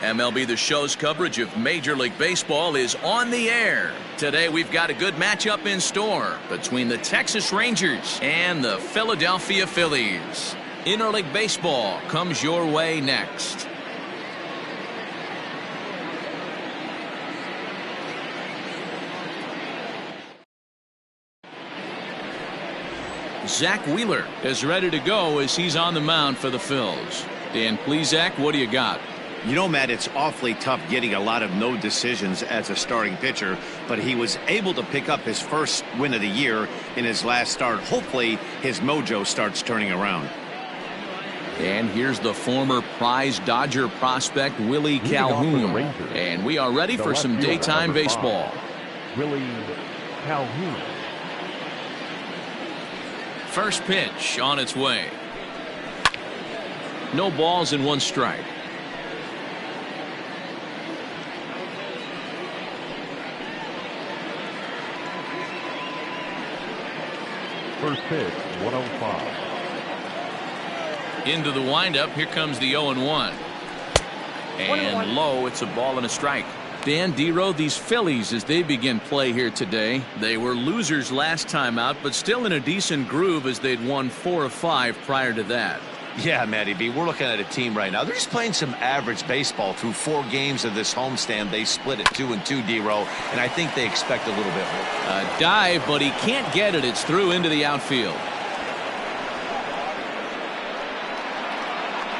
MLB The Show's coverage of Major League Baseball is on the air. Today we've got a good matchup in store between the Texas Rangers and the Philadelphia Phillies. Interleague Baseball comes your way next. Zach Wheeler is ready to go as he's on the mound for the Phils. Dan, please, Zach, what do you got? You know, Matt, it's awfully tough getting a lot of no decisions as a starting pitcher, but he was able to pick up his first win of the year in his last start. Hopefully his mojo starts turning around. And here's the former prize Dodger prospect Willie Calhoun. And we are ready for some daytime baseball. Willie Calhoun. First pitch on its way. No balls and one strike. First pitch, 105. Into the windup. Here comes the 0-1. And low. It's a ball and a strike. Dan, D-Row, these Phillies, as they begin play here today, they were losers last time out, but still in a decent groove as they'd won 4 of 5 prior to that. Yeah, Matty B, we're looking at a team right now. They're just playing some average baseball through 4 games of this homestand. They split it 2-2, D-Row, and I think they expect a little bit more. A dive, but he can't get it. It's through into the outfield.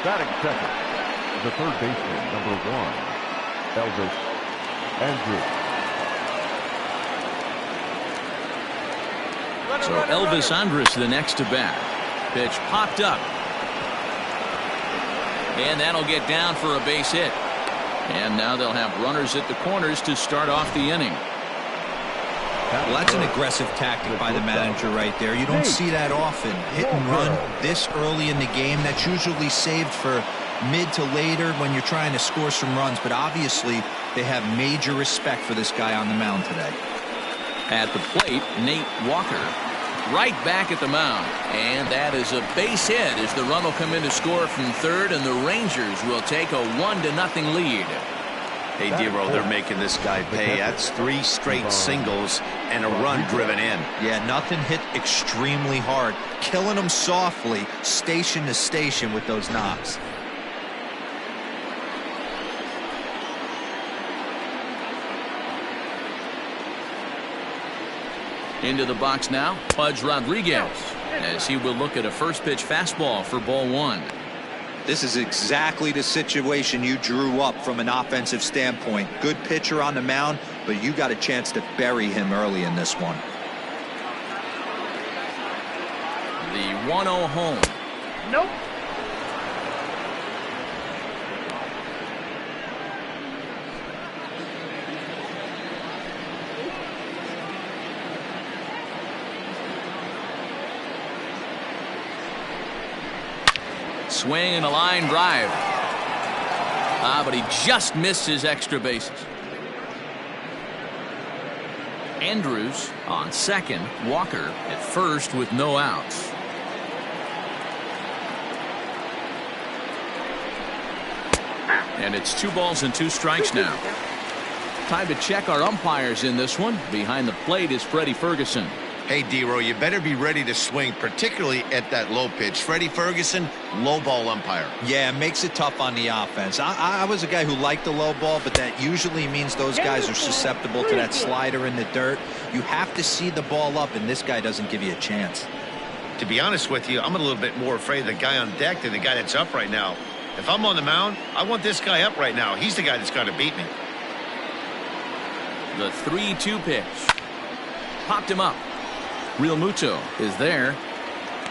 Batting second, the third baseman, number 1, Elvis Andrews. So Elvis Andrus the next to bat. Pitch popped up. And that'll get down for a base hit. And now they'll have runners at the corners to start off the inning. Well, that's an aggressive tactic by the manager right there. You don't see that often. Hit and run this early in the game. That's usually saved for mid to later when you're trying to score some runs. But obviously, they have major respect for this guy on the mound today. At the plate, Nate Walker. Right back at the mound. And that is a base hit as the run will come in to score from third, and the Rangers will take a 1-0 lead. Hey, D-Row, they're making this guy pay. That's 3 straight singles and a run driven in. Yeah, nothing hit extremely hard. Killing them softly, station to station with those knocks. Into the box now, Pudge Rodriguez, as he will look at a first pitch fastball for ball 1. This is exactly the situation you drew up from an offensive standpoint. Good pitcher on the mound, but you got a chance to bury him early in this one. The 1-0 home. Nope. Swing and a line drive. But he just missed his extra bases. Andrews on second. Walker at first with no outs. And it's 2 balls and 2 strikes now. Time to check our umpires in this one. Behind the plate is Freddie Ferguson. Hey, D-Row, you better be ready to swing, particularly at that low pitch. Freddie Ferguson, low ball umpire. Yeah, it makes it tough on the offense. I was a guy who liked the low ball, but that usually means those guys are susceptible to that slider in the dirt. You have to see the ball up, and this guy doesn't give you a chance. To be honest with you, I'm a little bit more afraid of the guy on deck than the guy that's up right now. If I'm on the mound, I want this guy up right now. He's the guy that's got to beat me. The 3-2 pitch. Popped him up. Real Muto is there,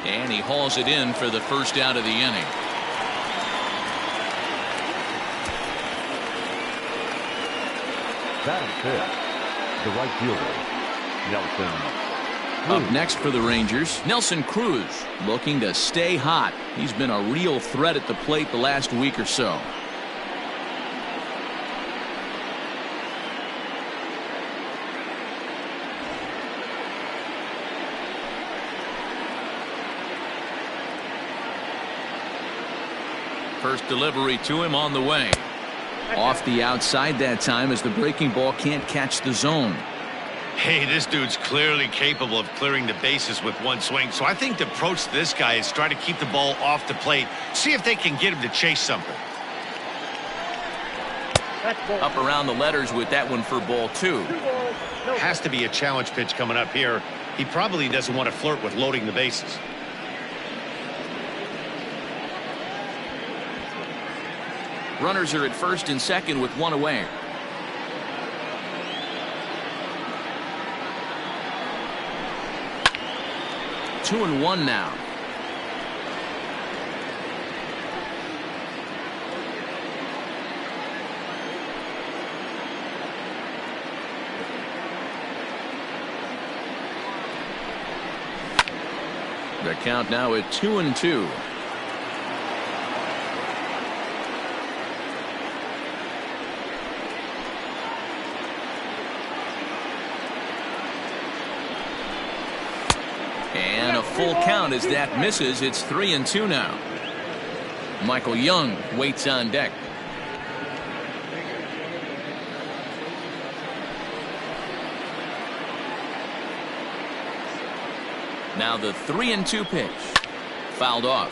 and he hauls it in for the first out of the inning. Batting fifth, the right fielder, Nelson. Up next for the Rangers, Nelson Cruz, looking to stay hot. He's been a real threat at the plate the last week or so. First delivery to him on the way. Off the outside that time as the breaking ball can't catch the zone. Hey, this dude's clearly capable of clearing the bases with one swing. So I think the approach to this guy is try to keep the ball off the plate. See if they can get him to chase something. Up around the letters with that one for ball 2. Has to be a challenge pitch coming up here. He probably doesn't want to flirt with loading the bases. Runners are at first and second with one away. Two and one now. The count now at 2-2. And a full count as that misses. It's 3-2 now. Michael Young waits on deck. Now the 3-2 pitch. Fouled off.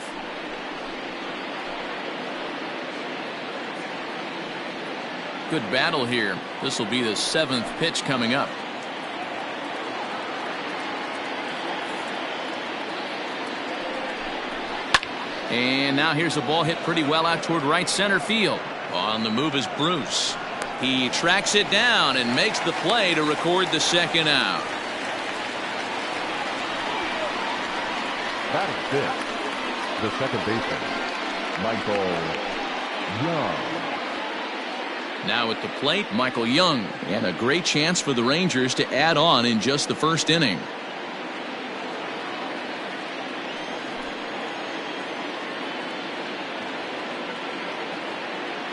Good battle here. This will be the 7th pitch coming up. And now here's a ball hit pretty well out toward right center field. On the move is Bruce. He tracks it down and makes the play to record the second out. Batting fifth, the second baseman, Michael Young. Now at the plate, Michael Young. And a great chance for the Rangers to add on in just the first inning.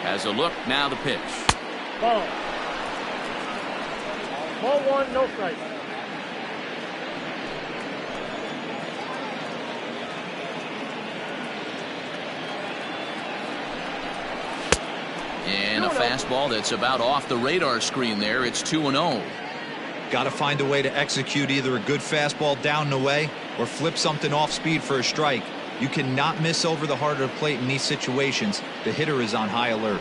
Has a look, now the pitch. Ball 1, no strike. And a fastball that's about off the radar screen there. It's 2-0. Got to find a way to execute either a good fastball down the way or flip something off speed for a strike. You cannot miss over the heart of the plate in these situations. The hitter is on high alert.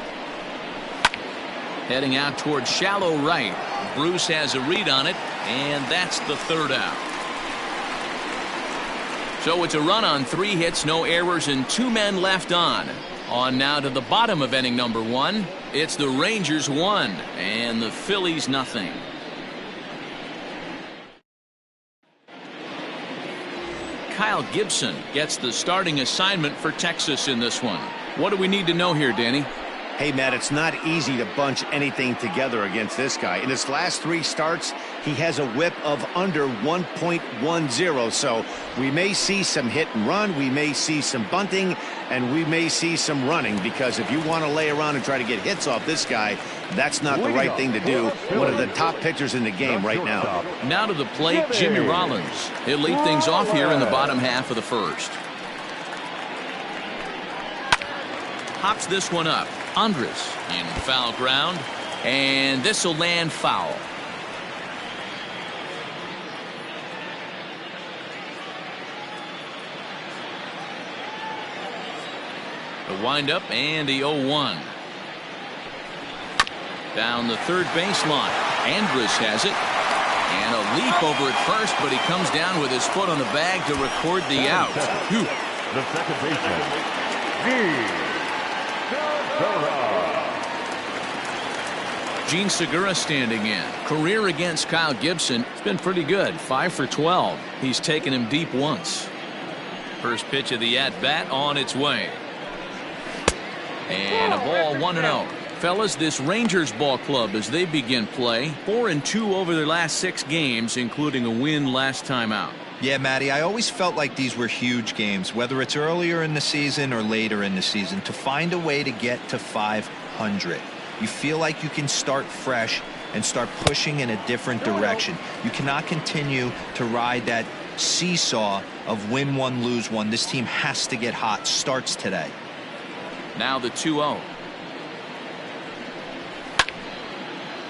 Heading out towards shallow right. Bruce has a read on it, and that's the third out. So it's a run on 3 hits, no errors, and 2 men left on. On now to the bottom of inning number 1. It's the Rangers 1 and the Phillies nothing. Kyle Gibson gets the starting assignment for Texas in this one. What do we need to know here, Danny? Hey, Matt, it's not easy to bunch anything together against this guy. In his last 3 starts, he has a whip of under 1.10. So we may see some hit and run. We may see some bunting, and we may see some running, because if you want to lay around and try to get hits off this guy, that's not the right thing to do. One of the top pitchers in the game right now. Now to the plate, Jimmy Rollins. He'll lead things off here in the bottom half of the first. Hops this one up. Andres in foul ground, and this will land foul. The windup and the 0-1. Down the third baseline. Andres has it. And a leap over at first, but he comes down with his foot on the bag to record the out. The second baseman, Gene Segura standing in. Career against Kyle Gibson. It's been pretty good. 5 for 12. He's taken him deep once. First pitch of the at-bat on its way. And a ball 1-0. Fellas, this Rangers ball club as they begin play. 4-2 over their last 6 games, including a win last time out. Yeah, Matty, I always felt like these were huge games, whether it's earlier in the season or later in the season, to find a way to get to 500. You feel like you can start fresh and start pushing in a different direction. You cannot continue to ride that seesaw of win one, lose one. This team has to get hot. Starts today. Now the 2-0.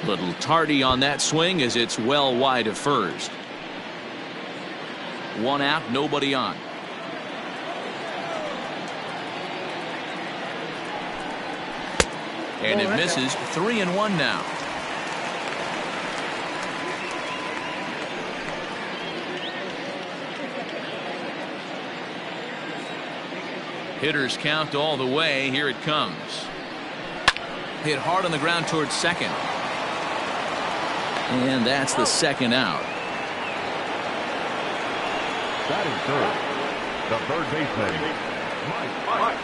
Little tardy on that swing as it's well wide of first. One out, nobody on. And it misses. 3-1 now. Hitters count all the way. Here it comes. Hit hard on the ground towards second. And that's the second out. Batting third, the third baseman, Mike.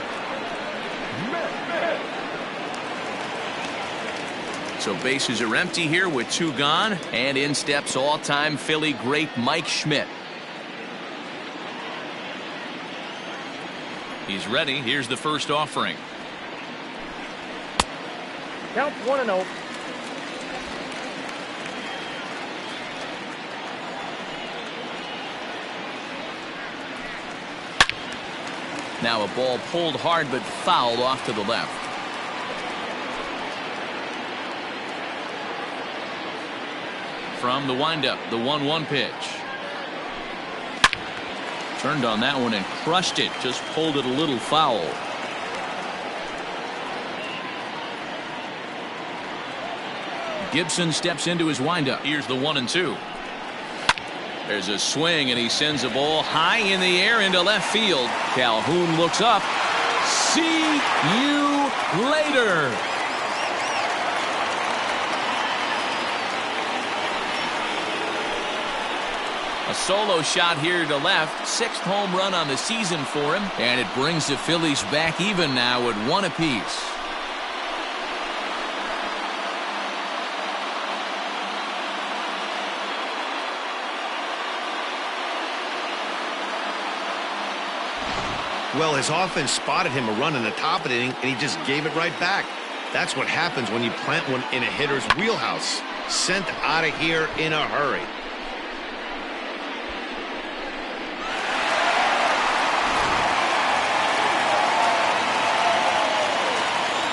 So bases are empty here with 2 gone, and in steps all-time Philly great Mike Schmidt. He's ready. Here's the first offering. Count 1-0. Now a ball pulled hard but fouled off to the left. From the windup, the 1-1 pitch. Turned on that one and crushed it. Just pulled it a little foul. Gibson steps into his windup. Here's the 1-2. There's a swing and he sends a ball high in the air into left field. Calhoun looks up. See you later. A solo shot here to left. 6th home run on the season for him. And it brings the Phillies back even now at 1 apiece. Well, his offense spotted him a run in the top of the inning, and he just gave it right back. That's what happens when you plant one in a hitter's wheelhouse. Sent out of here in a hurry.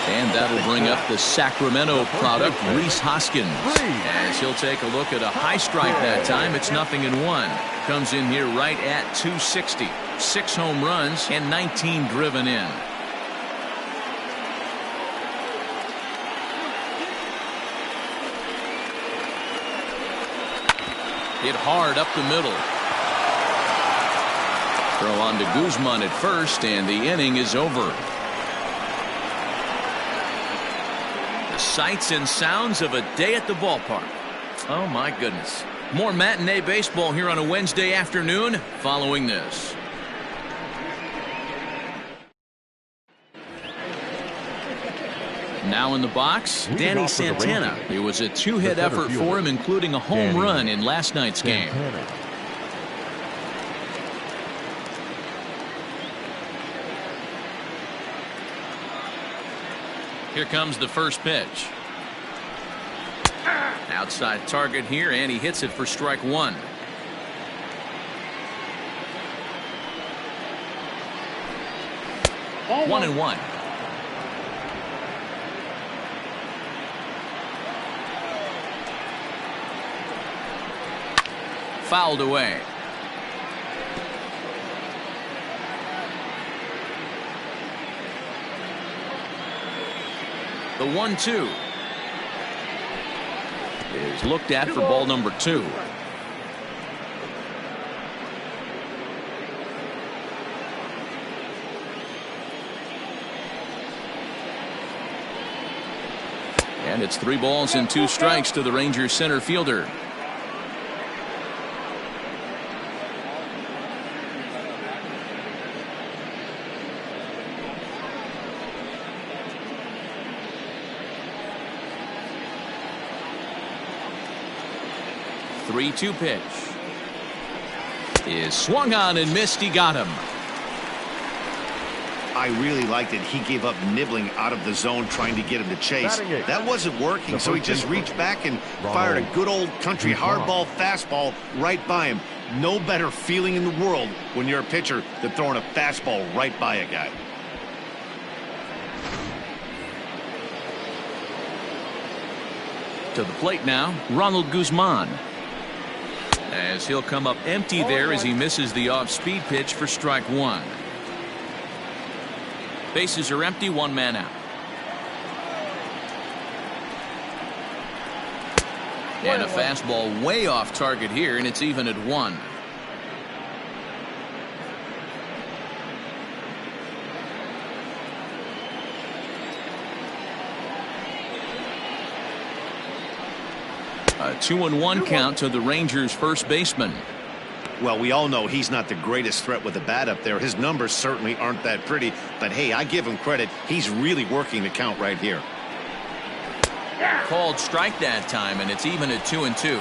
And that'll bring up the Sacramento product, Rhys Hoskins. As he'll take a look at a high strike that time. It's 0-1. Comes in here right at 260. 6 home runs and 19 driven in. Hit hard up the middle. Throw on to Guzman at first, and the inning is over. The sights and sounds of a day at the ballpark. Oh my goodness. More matinee baseball here on a Wednesday afternoon following this. Now in the box, Danny Santana. It was a 2-hit effort for him, including a home run in last night's game. Here comes the first pitch. Outside target here, and he hits it for strike 1. Ball 1-1. Fouled away. The 1-2 is looked at for ball number 2. And it's 3 balls and 2 strikes to the Rangers center fielder. The 3-2 pitch is swung on and missed. He got him. I really liked it. He gave up nibbling out of the zone trying to get him to chase. That wasn't working, so he just reached back and fired a good old country hardball fastball right by him. No better feeling in the world when you're a pitcher than throwing a fastball right by a guy. To the plate now, Ronald Guzman. As he'll come up empty there as he misses the off-speed pitch for strike one. Bases are empty, one man out. And a fastball way off target here, and it's even at one. A 2-1 count to the Rangers' first baseman. Well, we all know he's not the greatest threat with the bat up there. His numbers certainly aren't that pretty. But, hey, I give him credit. He's really working the count right here. Called strike that time, and it's even at 2-2.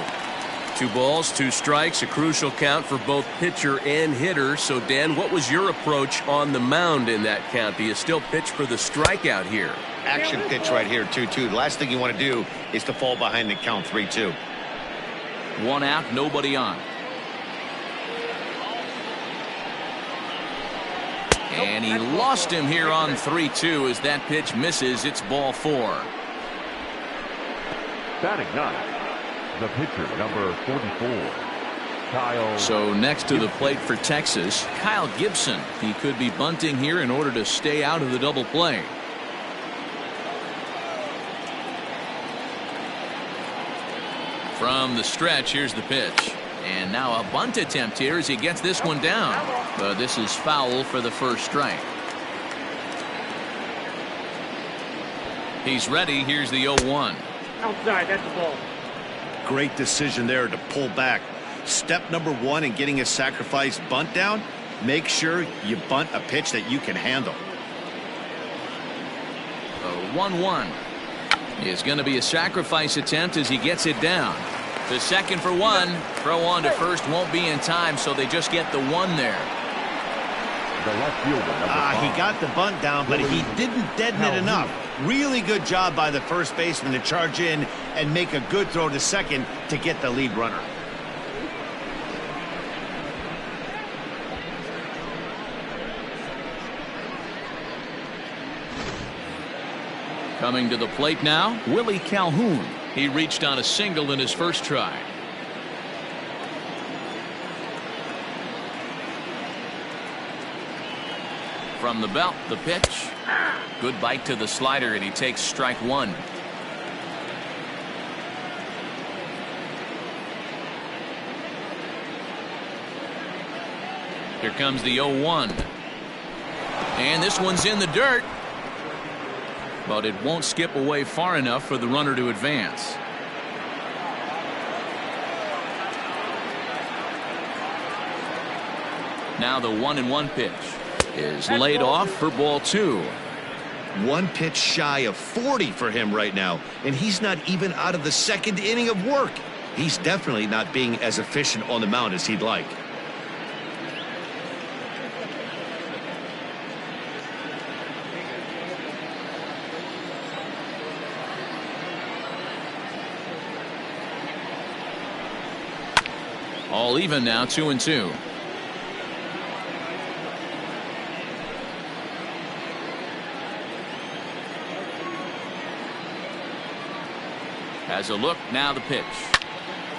2 balls, 2 strikes, a crucial count for both pitcher and hitter. So, Dan, what was your approach on the mound in that count? Do you still pitch for the strikeout here? Action pitch right here, 2-2. The last thing you want to do is to fall behind the count 3-2. 1 out, nobody on. And he lost him here on 3-2 as that pitch misses. It's ball 4. Batting ninth, the pitcher, number 44, Kyle. So next to the plate for Texas, Kyle Gibson. He could be bunting here in order to stay out of the double play. From the stretch, here's the pitch. And now a bunt attempt here as he gets this one down. But this is foul for the first strike. He's ready. Here's the 0-1. Outside, that's the ball. Great decision there to pull back. Step number 1 in getting a sacrifice bunt down, make sure you bunt a pitch that you can handle. The 1-1 is going to be a sacrifice attempt as he gets it down. To second for 1. Throw on to first won't be in time, so they just get the 1 there. The left fielder, number 5. He got the bunt down, but he didn't deaden it enough. Really good job by the first baseman to charge in and make a good throw to second to get the lead runner. Coming to the plate now, Willie Calhoun. He reached on a single in his first try. From the belt, the pitch. Good bite to the slider, and he takes strike 1. Here comes the 0-1. And this one's in the dirt. But it won't skip away far enough for the runner to advance. Now the 1-1 pitch is laid off for ball 2. 1 pitch shy of 40 for him right now, and he's not even out of the second inning of work. He's definitely not being as efficient on the mound as he'd like. All even now, 2-2. Has a look, now the pitch.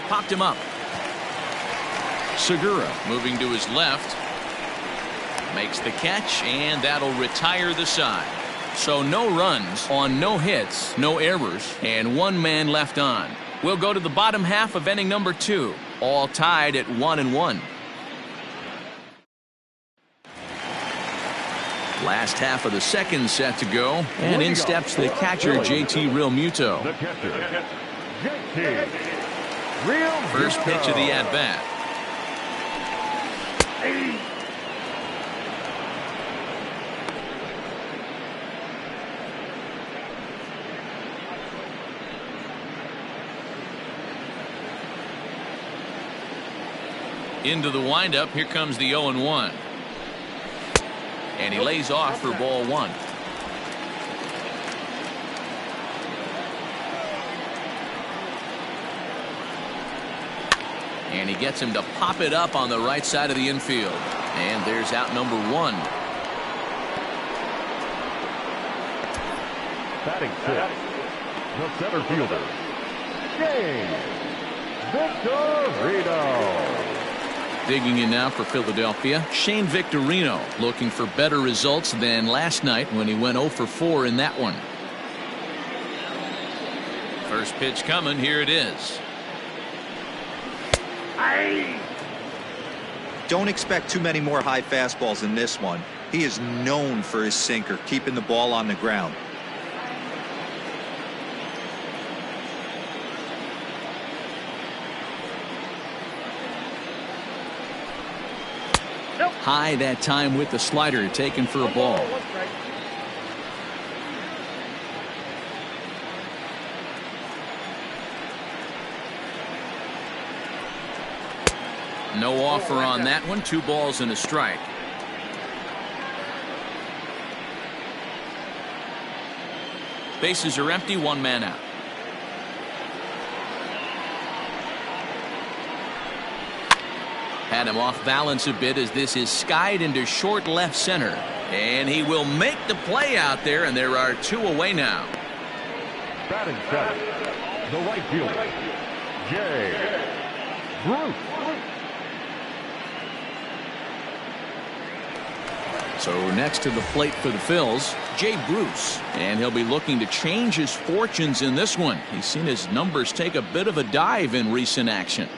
Popped him up. Segura moving to his left. Makes the catch, and that'll retire the side. So no runs on no hits, no errors, and 1 man left on. We'll go to the bottom half of inning number 2. All tied at 1-1. Last half of the second set to go, and in steps the catcher, JT Realmuto. The catcher, JT Realmuto. First pitch of the at-bat. Into the windup, here comes the 0-1. And he lays off for ball 1. And he gets him to pop it up on the right side of the infield. And there's out number 1. Batting 6, the center fielder, Shane Victorino. Digging in now for Philadelphia, Shane Victorino, looking for better results than last night when he went 0 for 4 in that one. First pitch coming, here it is. Don't expect too many more high fastballs in this one. He is known for his sinker, keeping the ball on the ground. High that time with the slider, taken for a ball. No offer on that one. 2 balls and a strike. Bases are empty, 1 man out. Had him off balance a bit as this is skied into short left center. And he will make the play out there, and there are 2 away now. Batting center, the right fielder, Jay Bruce. So next to the plate for the Phils, Jay Bruce. And he'll be looking to change his fortunes in this one. He's seen his numbers take a bit of a dive in recent action.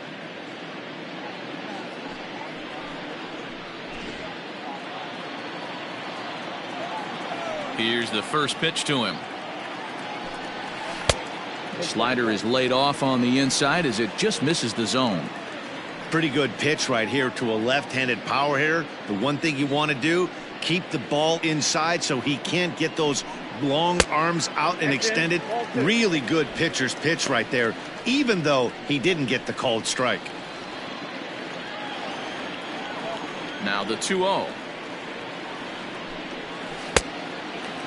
Here's the first pitch to him. The slider is laid off on the inside as it just misses the zone. Pretty good pitch right here to a left-handed power hitter. The one thing you want to do, keep the ball inside so he can't get those long arms out and extended. Really good pitcher's pitch right there, even though he didn't get the called strike. Now the 2-0.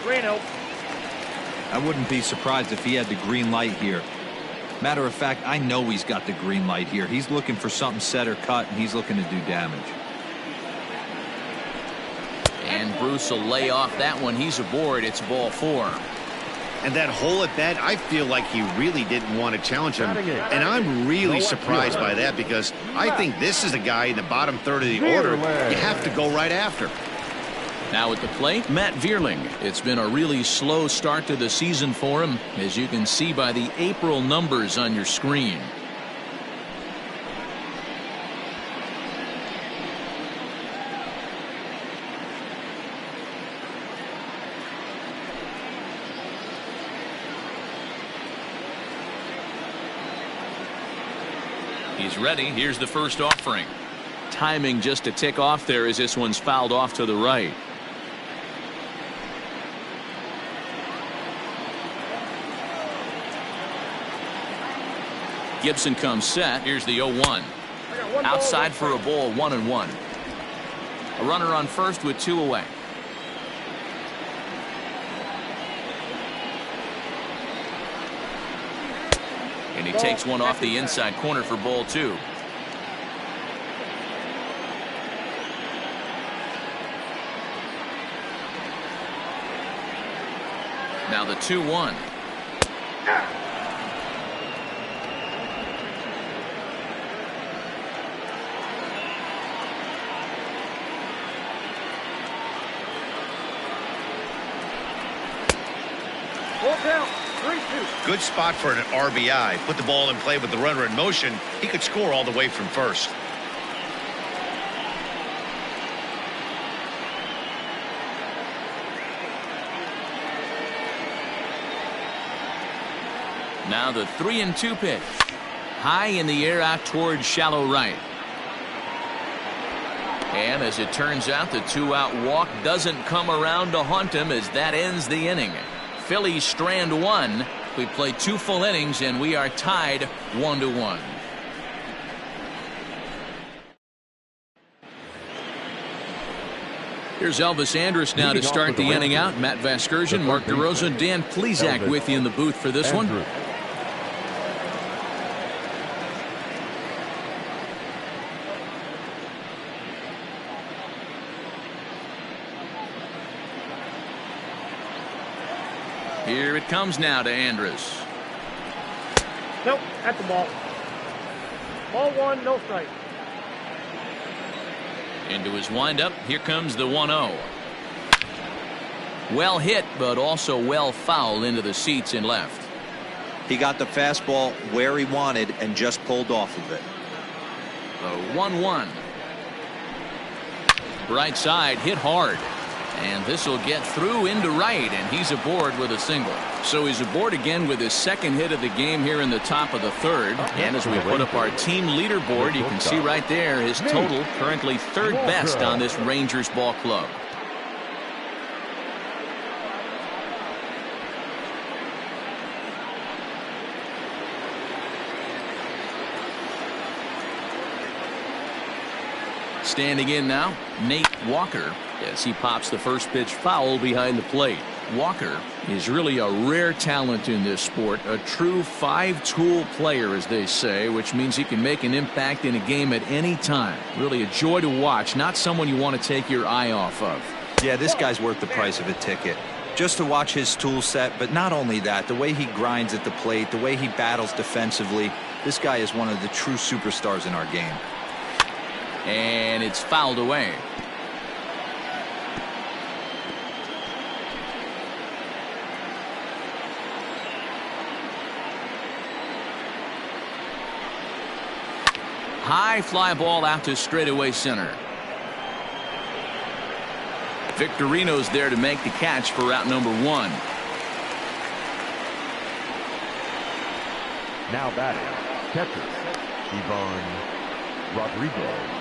3-0. I wouldn't be surprised if he had the green light here. Matter of fact, I know he's got the green light here. He's looking for something set or cut, and he's looking to do damage. And Bruce will lay off that one. He's aboard. It's ball 4. And that hole at bat, I feel like he really didn't want to challenge him. And I'm really surprised by that because I think this is a guy in the bottom third of the order you have to go right after. Now at the plate, Matt Vierling. It's been a really slow start to the season for him, as you can see by the April numbers on your screen. He's ready. Here's the first offering. Timing just a tick off there as this one's fouled off to the right. Gibson comes set. Here's the 0-1. Outside for a ball, 1-1. A runner on first with 2 away. And he takes one off the inside corner for ball 2. Now the 2-1. Good spot for an RBI. Put the ball in play with the runner in motion. He could score all the way from first. Now the 3-2 pitch. High in the air out towards shallow right. And as it turns out, the 2-out walk doesn't come around to haunt him as that ends the inning. Phillies strand 1. We play 2 full innings and we are tied 1-1. Here's Elvis Andrus now to start the inning out. Matt Vasgersian, Mark DeRosa, Dan Plesac with you in the booth for this one. Here it comes now to Andrus. Nope, that's the ball. Ball 1, no strike. Into his windup. Here comes the 1-0. Well hit, but also well fouled into the seats in left. He got the fastball where he wanted and just pulled off of it. The 1-1. Right side hit hard. And this will get through into right, and he's aboard with a single. So he's aboard again with his second hit of the game here in the top of the third. And as we put up our team leaderboard, you can see right there his total currently third best on this Rangers ball club. Standing in now, Nate Walker, as he pops the first pitch foul behind the plate. Walker is really a rare talent in this sport, a true five-tool player, as they say, which means he can make an impact in a game at any time. Really a joy to watch, not someone you want to take your eye off of. Yeah, this guy's worth the price of a ticket. Just to watch his tool set, but not only that, the way he grinds at the plate, the way he battles defensively, this guy is one of the true superstars in our game. And it's fouled away. High fly ball out to straightaway center. Victorino's there to make the catch for route number 1. Now batting, catcher, Ivan Rodriguez.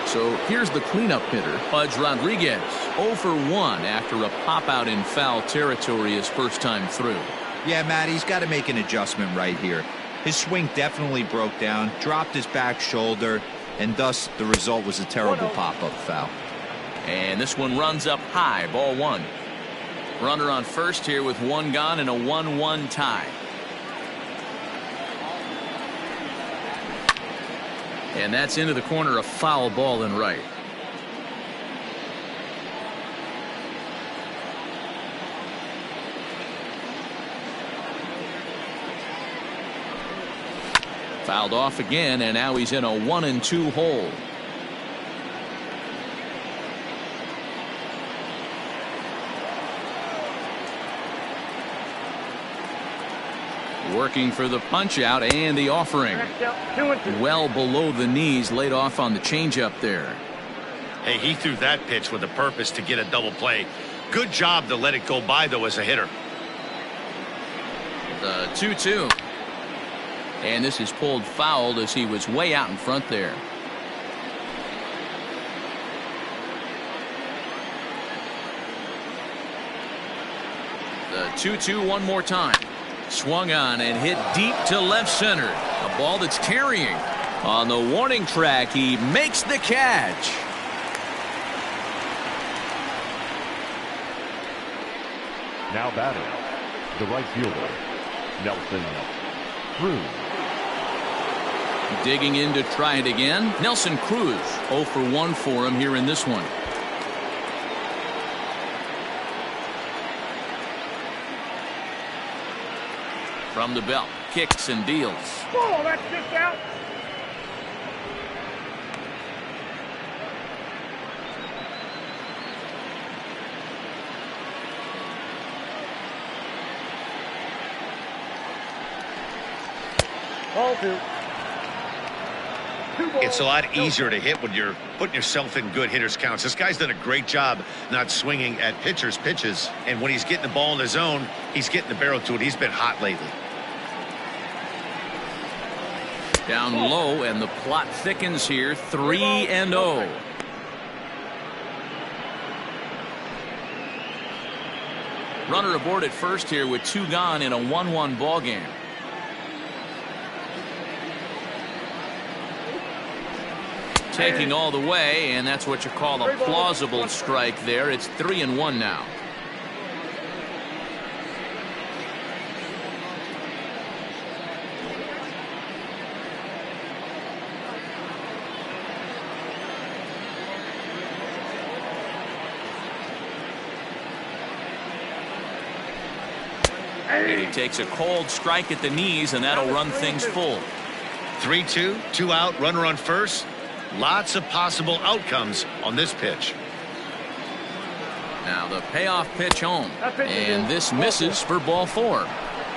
So here's the cleanup hitter, Pudge Rodriguez, 0 for 1 after a pop out in foul territory his first time through. Yeah, Matt, he's got to make an adjustment right here. His swing definitely broke down, dropped his back shoulder, and thus the result was a terrible pop-up foul. And this one runs up high, ball 1. Runner on first here with 1 gone and a 1-1 tie. And that's into the corner, a foul ball in right. Fouled off again, and now he's in a 1-2 hole. Working for the punch out and the offering. Well below the knees, laid off on the changeup there. Hey, he threw that pitch with a purpose to get a double play. Good job to let it go by, though, as a hitter. The 2-2. And this is pulled fouled as he was way out in front there. The 2-2 one more time. Swung on and hit deep to left center. A ball that's carrying. On the warning track, he makes the catch. Now batting, the right fielder, Nelson Cruz. Digging in to try it again. Nelson Cruz, 0 for 1 for him here in this one. From the belt, kicks and deals. Oh, that's just out. Ball 2. It's a lot easier to hit when you're putting yourself in good hitters counts. This guy's done a great job not swinging at pitchers' pitches. And when he's getting the ball in his zone, he's getting the barrel to it. He's been hot lately. Down low, and the plot thickens here. 3-0. Runner aboard at first here with 2 gone in a 1-1 ball game. Taking all the way, and that's what you call a plausible strike there. It's 3-1 now. And he takes a cold strike at the knees, and that'll run things full. 3-2, 2 out, runner on first. Lots of possible outcomes on this pitch. Now the payoff pitch home. And this misses for ball 4.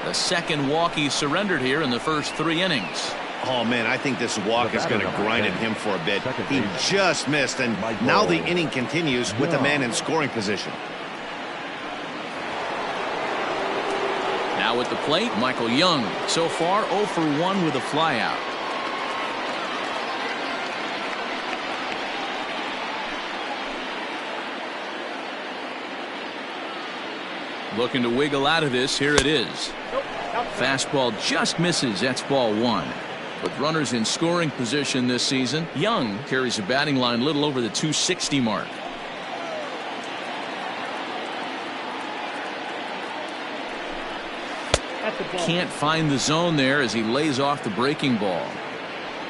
The second walk he surrendered here in the first 3 innings. Oh, man, I think this walk is going to grind at him for a bit. He just missed, and now the inning continues with the man in scoring position. Now at the plate, Michael Young. So far, 0 for 1 with a flyout. Looking to wiggle out of this. Here it is. Fastball just misses. That's ball 1. With runners in scoring position this season, Young carries a batting line a little over the 260 mark. Can't find the zone there as he lays off the breaking ball.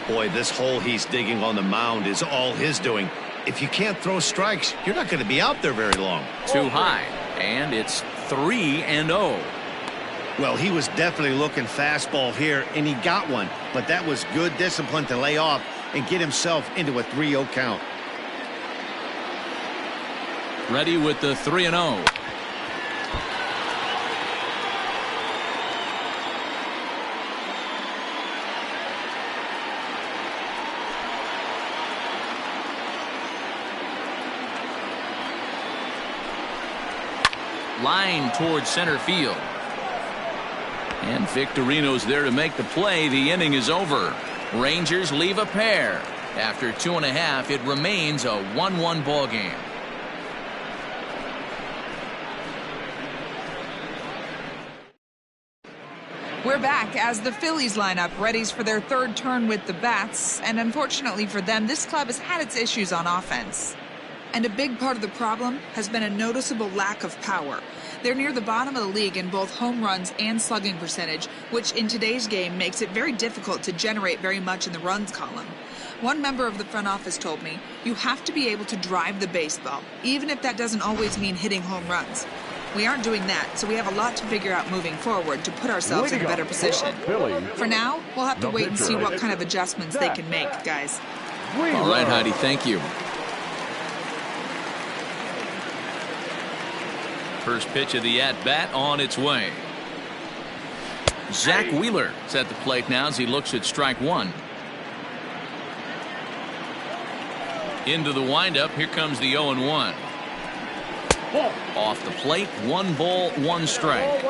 Boy, this hole he's digging on the mound is all his doing. If you can't throw strikes, you're not going to be out there very long. Too high, and it's 3-0. Well, he was definitely looking fastball here, and he got one. But that was good discipline to lay off and get himself into a 3-0 count. Ready with the 3-0. Line towards center field. And Victorino's there to make the play. The inning is over. Rangers leave a pair. After 2.5, it remains a 1-1 ball game. We're back as the Phillies line up readies for their third turn with the bats, and unfortunately for them, this club has had its issues on offense. And a big part of the problem has been a noticeable lack of power. They're near the bottom of the league in both home runs and slugging percentage, which in today's game makes it very difficult to generate very much in the runs column. One member of the front office told me, you have to be able to drive the baseball, even if that doesn't always mean hitting home runs. We aren't doing that, so we have a lot to figure out moving forward to put ourselves in a better position. For now, we'll have to wait and see what kind of adjustments they can make, guys. All right, Heidi, thank you. First pitch of the at-bat on its way. Zach Wheeler is at the plate now as he looks at strike 1. Into the windup. Here comes the 0-1. Off the plate, 1 ball, 1 strike.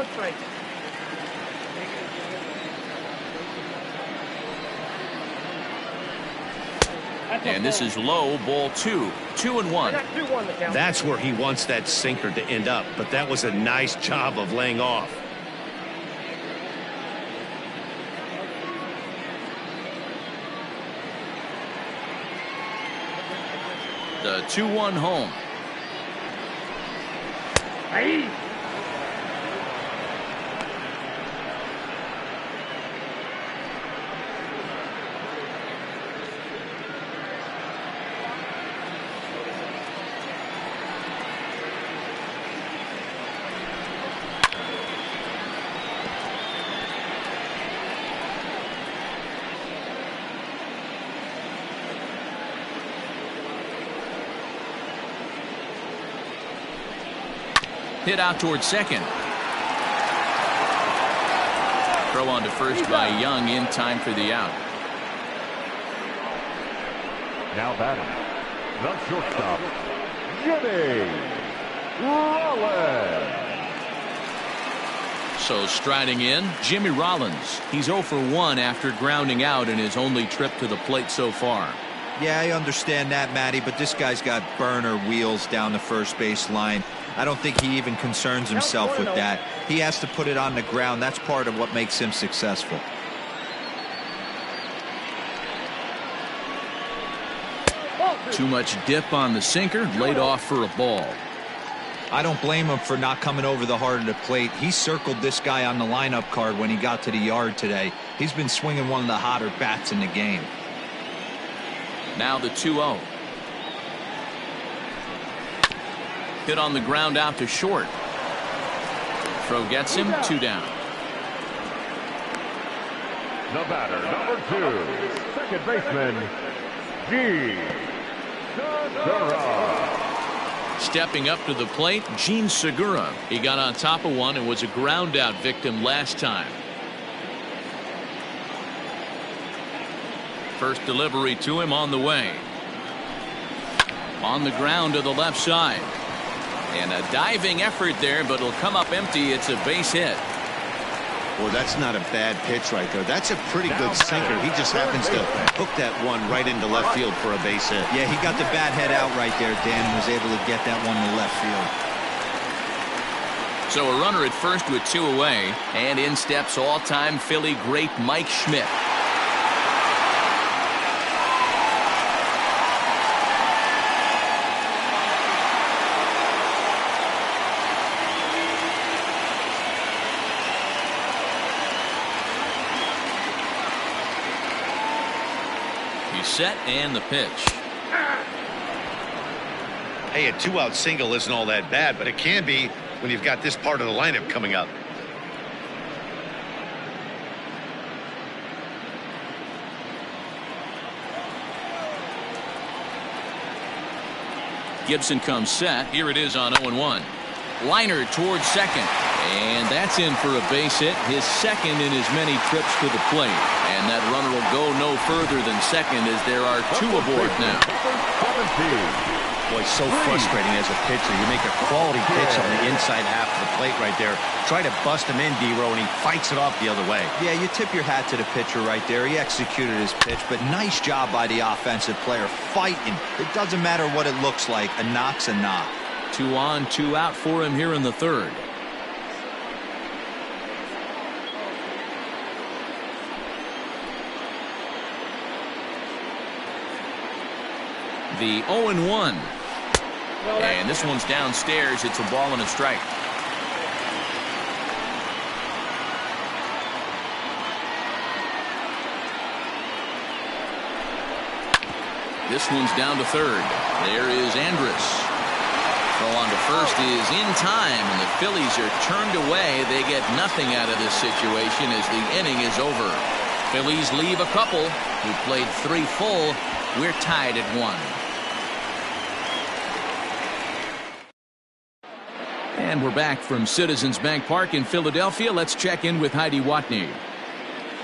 And this is low, ball 2. 2-1. That's where he wants that sinker to end up, but that was a nice job of laying off. The 2-1 home. Hit out towards second. Throw on to first by Young in time for the out. Now batting, the shortstop, Jimmy Rollins. So striding in, Jimmy Rollins. He's 0 for 1 after grounding out in his only trip to the plate so far. Yeah, I understand that, Matty, but this guy's got burner wheels down the first base line. I don't think he even concerns himself with that. He has to put it on the ground. That's part of what makes him successful. Too much dip on the sinker, laid off for a ball. I don't blame him for not coming over the heart of the plate. He circled this guy on the lineup card when he got to the yard today. He's been swinging one of the hotter bats in the game. Now the 2-0. Hit on the ground out to short. Throw gets him, 2 down. The batter, number 2, second baseman, Gene Segura. Stepping up to the plate, Gene Segura. He got on top of one and was a ground out victim last time. First delivery to him on the way. On the ground to the left side. And a diving effort there, but it'll come up empty. It's a base hit. Well, that's not a bad pitch right there. That's a pretty good sinker. He just happens to hook that one right into left field for a base hit. Yeah, he got the bat head out right there, Dan, and was able to get that one to left field. So a runner at first with 2 away, and in steps all-time Philly great Mike Schmidt. Set and the pitch. Hey, a 2-out single isn't all that bad, but it can be when you've got this part of the lineup coming up. Gibson comes set. Here it is on 0-1. Liner towards second. And that's in for a base hit, his second in as many trips to the plate. And that runner will go no further than second as there are 2 aboard now. Boy, so frustrating as a pitcher. You make a quality pitch on the inside half of the plate right there. Try to bust him in, D-Row, and he fights it off the other way. Yeah, you tip your hat to the pitcher right there. He executed his pitch, but nice job by the offensive player fighting. It doesn't matter what it looks like. A knock's a knock. 2 on, 2 out for him here in the third. The 0-1. And this one's downstairs. It's a ball and a strike. This one's down to third. There is Andrus. Throw on to first is in time, and the Phillies are turned away. They get nothing out of this situation as the inning is over. Phillies leave a couple who played 3 full. We're tied at 1. And we're back from Citizens Bank Park in Philadelphia. Let's check in with Heidi Watney.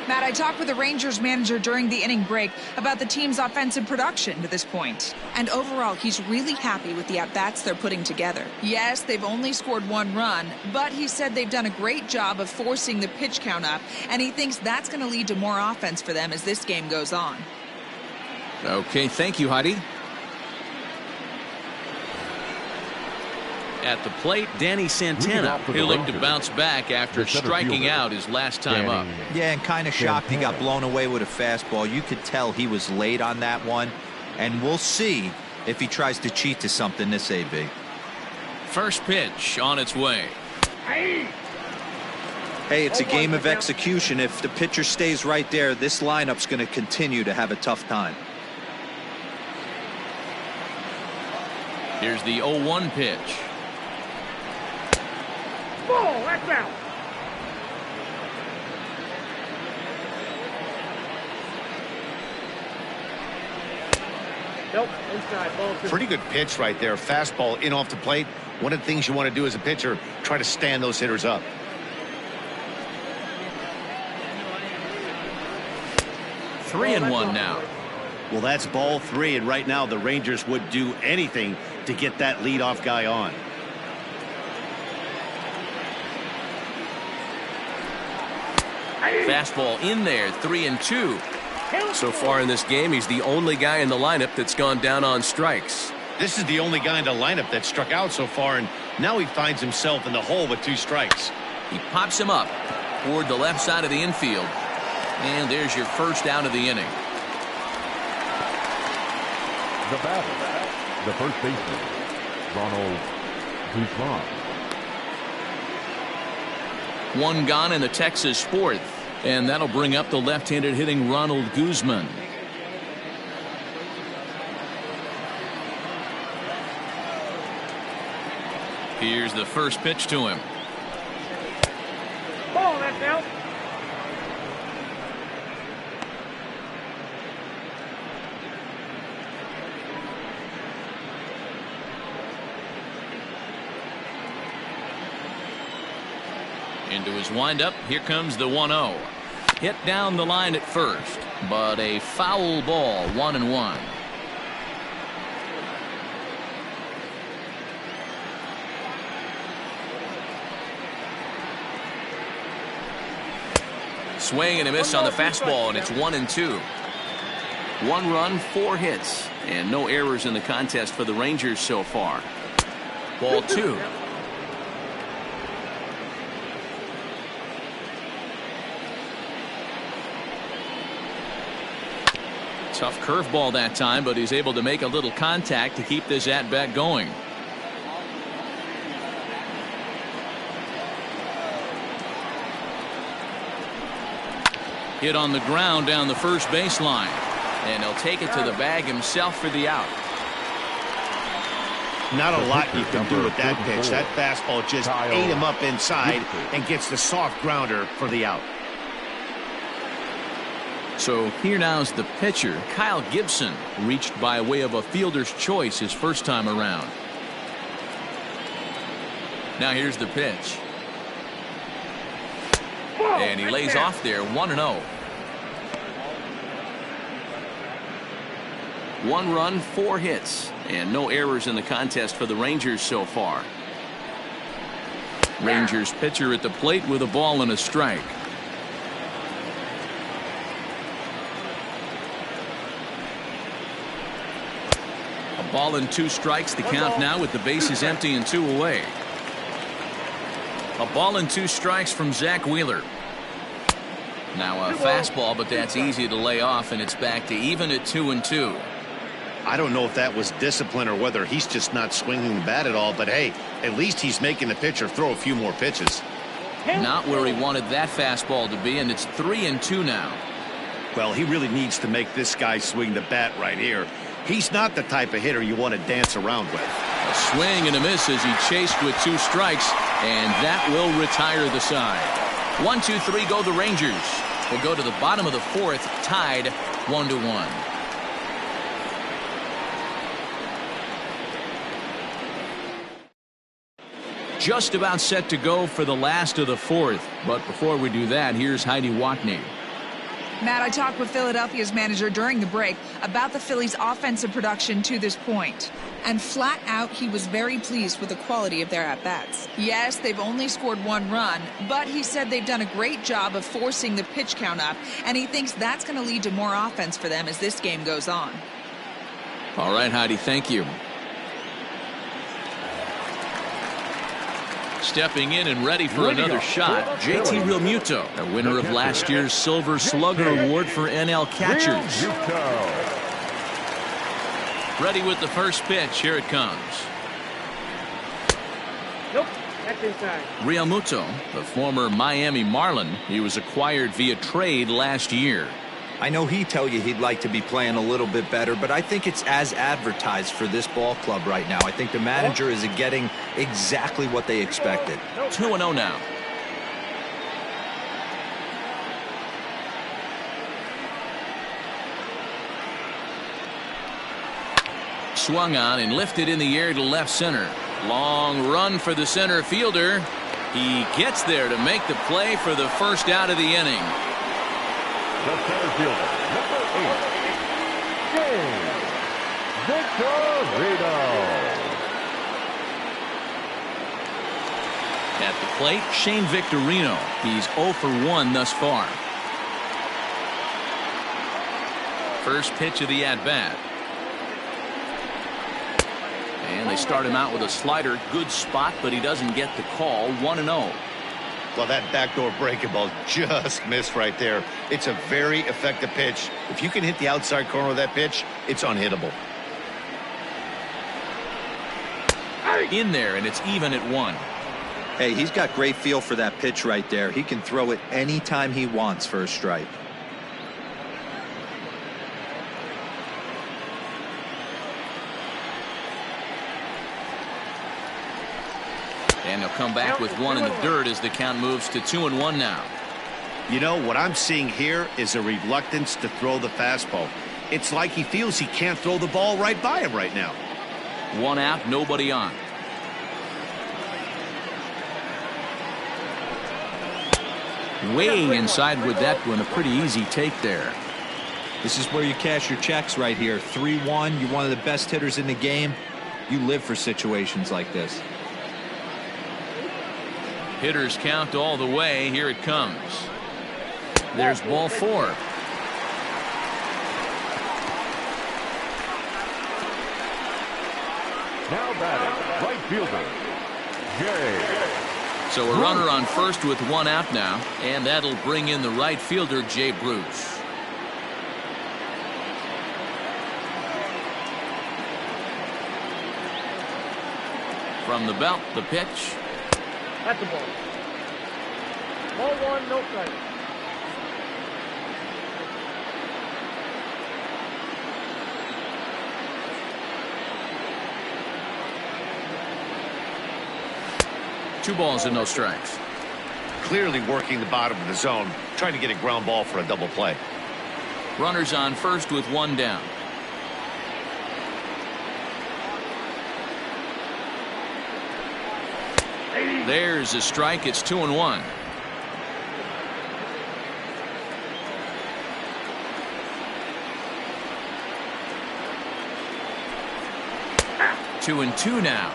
Matt, I talked with the Rangers manager during the inning break about the team's offensive production to this point. And overall, he's really happy with the at-bats they're putting together. Yes, they've only scored 1 run, but he said they've done a great job of forcing the pitch count up, and he thinks that's going to lead to more offense for them as this game goes on. Okay, thank you, Heidi. At the plate, Danny Santana. He'll look to bounce back after striking out his last time up. Yeah, and kind of shocked he got blown away with a fastball. You could tell he was late on that one, and we'll see if he tries to cheat to something this AB. First pitch on its way. Hey, it's a game of execution. If the pitcher stays right there, this lineup's going to continue to have a tough time. Here's the 0-1 pitch. Ball, that's out. Nope, inside, ball 2. Pretty good pitch right there. Fastball in off the plate. One of the things you want to do as a pitcher, try to stand those hitters up. Three and one now. Well, that's ball 3, and right now the Rangers would do anything to get that leadoff guy on. Fastball in there, 3-2. So far in this game, he's the only guy in the lineup that's gone down on strikes. This is the only guy in the lineup that struck out so far, and now he finds himself in the hole with 2 strikes. He pops him up toward the left side of the infield. And there's your first out of the inning. The batter, the first baseman, Ronald Guzman. 1 gone in the Texas 4th. And that'll bring up the left-handed hitting Ronald Guzman. Here's the first pitch to him. Now. Into his windup. Here comes the 1-0. Hit down the line at first, but a foul ball, 1-1. Swing and a miss on the fastball, and it's 1-2. 1 run, 4 hits, and no errors in the contest for the Rangers so far. Ball 2. Tough curveball that time, but he's able to make a little contact to keep this at-bat going. Hit on the ground down the first baseline, and he'll take it to the bag himself for the out. Not a lot you can do with that pitch. That fastball just ate him up inside and gets the soft grounder for the out. So here now's the pitcher, Kyle Gibson, reached by way of a fielder's choice his first time around. Now here's the pitch. And he lays off there, 1-0. 1 run, 4 hits, and no errors in the contest for the Rangers so far. Rangers pitcher at the plate with a ball and a strike. A ball and 2 strikes, the count now with the bases empty and 2 away. A ball and 2 strikes from Zach Wheeler. Now a fastball, but that's easy to lay off, and it's back to even at 2-2. I don't know if that was discipline or whether he's just not swinging the bat at all, but hey, at least he's making the pitcher throw a few more pitches. Not where he wanted that fastball to be, and it's 3-2 now. Well, he really needs to make this guy swing the bat right here. He's not the type of hitter you want to dance around with. A swing and a miss as he chased with 2 strikes, and that will retire the side. 1-2-3 go the Rangers. We'll go to the bottom of the 4th, tied 1-1. Just about set to go for the last of the 4th, but before we do that, here's Heidi Watney. Matt, I talked with Philadelphia's manager during the break about the Phillies' offensive production to this point. And flat out, he was very pleased with the quality of their at-bats. Yes, they've only scored 1 run, but he said they've done a great job of forcing the pitch count up, and he thinks that's going to lead to more offense for them as this game goes on. All right, Heidi, thank you. Stepping in and ready for another shot, JT Realmuto, a winner of last year's Silver Slugger Award for NL catchers. Ready with the first pitch. Here it comes. Nope, that's inside. Realmuto, the former Miami Marlin, he was acquired via trade last year. I know he'd tell you he'd like to be playing a little bit better, but I think it's as advertised for this ball club right now. I think the manager is getting exactly what they expected. 2-0 now. Swung on and lifted in the air to left center. Long run for the center fielder. He gets there to make the play for the first out of the inning. The center fielder, number 8, James Victorino. At the plate, Shane Victorino. He's 0 for 1 thus far. First pitch of the at-bat. And they start him out with a slider. Good spot, but he doesn't get the call. 1-0. Well, that backdoor breaking ball just missed right there. It's a very effective pitch. If you can hit the outside corner of that pitch, it's unhittable. In there, and it's even at 1. Hey, he's got great feel for that pitch right there. He can throw it anytime he wants for a strike. And they'll come back with 1 in the dirt as the count moves to 2-1 now. You know, what I'm seeing here is a reluctance to throw the fastball. It's like he feels he can't throw the ball right by him right now. 1 out, nobody on. Way inside with that one, a pretty easy take there. This is where you cash your checks right here. 3-1, you're one of the best hitters in the game. You live for situations like this. Hitters count all the way. Here it comes. There's ball 4. Now batting, right fielder, Jay. So a runner on first with 1 out now, and that'll bring in the right fielder, Jay Bruce. From the belt, the pitch. At the ball. Ball 1, no strike. Two balls and no strikes. Clearly working the bottom of the zone, trying to get a ground ball for a double play. Runners on first with 1 down. There's a strike. It's 2-1. Two and two now.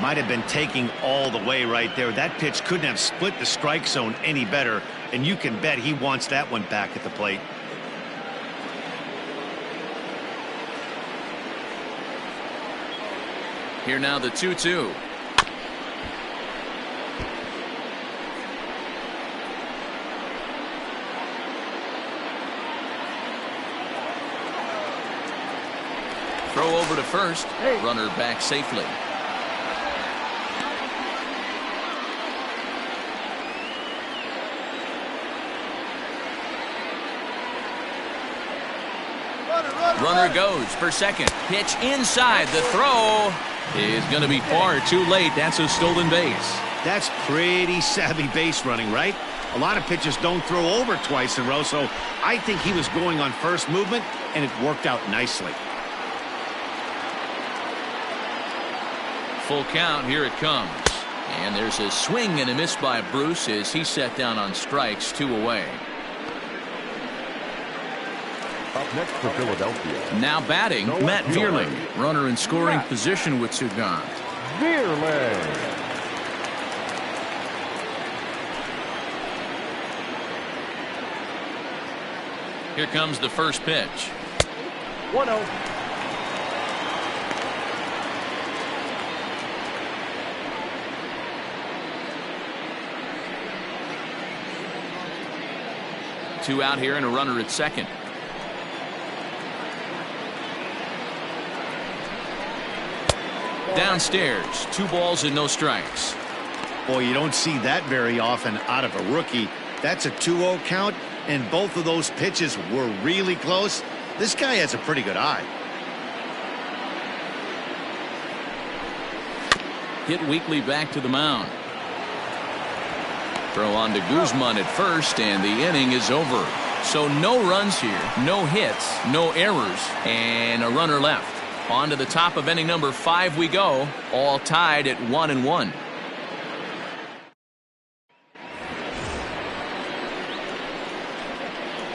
Might have been taking all the way right there. That pitch couldn't have split the strike zone any better, and you can bet he wants that one back at the plate. Here now the 2-2. Throw over to first. Runner back safely. Runner goes for second. Pitch inside. The throw is going to be far too late. That's a stolen base. That's pretty savvy base running, right? A lot of pitchers don't throw over twice in a row, so I think he was going on first movement, and it worked out nicely. Full count. Here it comes. And there's a swing and a miss by Bruce as he set down on strikes, 2 away. Up next for Philadelphia. Now batting, Matt Vierling. Runner in scoring position with 2 gone. Vierling. Here comes the first pitch. 1-0. Two out here and a runner at second. Downstairs, 2 balls and no strikes. Boy, you don't see that very often out of a rookie. That's a 2-0 count, and both of those pitches were really close. This guy has a pretty good eye. Hit weakly back to the mound. Throw on to Guzman at first, and the inning is over. So no runs here, no hits, no errors, and a runner left. On to the top of inning number 5 we go, all tied at 1-1.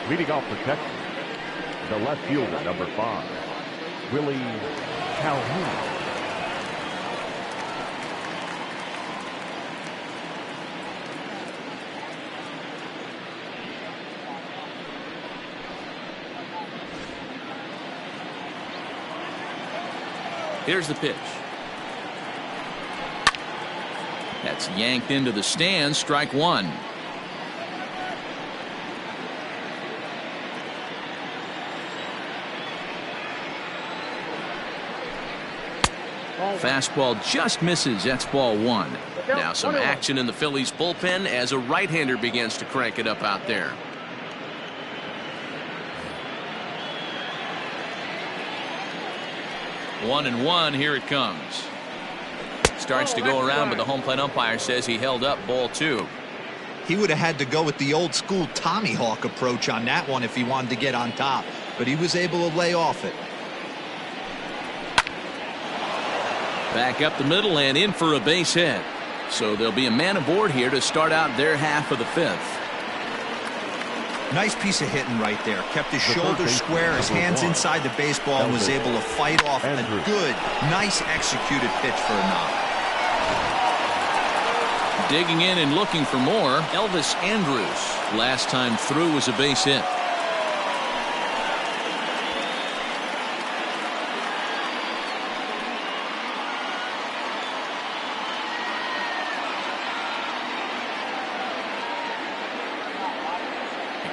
Leading off for Texas, the left fielder, number 5, Willie Calhoun. Here's the pitch. That's yanked into the stands. Strike 1. Fastball just misses. That's ball 1. Now some action in the Phillies bullpen as a right-hander begins to crank it up out there. One and one. Here it comes. Starts to go around, but the home plate umpire says he held up ball 2. He would have had to go with the old school Tommy Hawk approach on that one if he wanted to get on top, but he was able to lay off it. Back up the middle and in for a base hit. So there'll be a man aboard here to start out their half of the fifth. Nice piece of hitting right there. Kept his shoulders square, his hands inside the baseball, and was able to fight off a good, nice executed pitch for a knock. Digging in and looking for more, Elvis Andrus. Last time through was a base hit.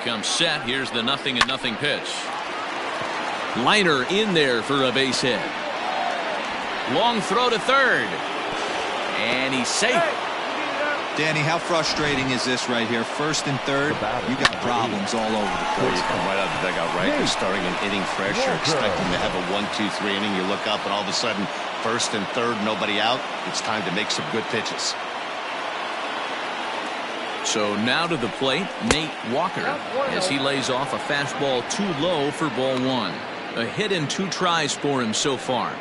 Comes set. Here's the 0-0 pitch. Liner in there for a base hit. Long throw to third. And he's safe. Danny, how frustrating is this right here? First and third, you got problems all over the place. You come right out of the dugout, right? You're starting an inning fresh. You're expecting to have a 1-2-3 inning. You look up and all of a sudden, first and third, nobody out. It's time to make some good pitches. So now to the plate, Nate Walker, as he lays off a fastball too low for ball one. A hit and 2 tries for him so far.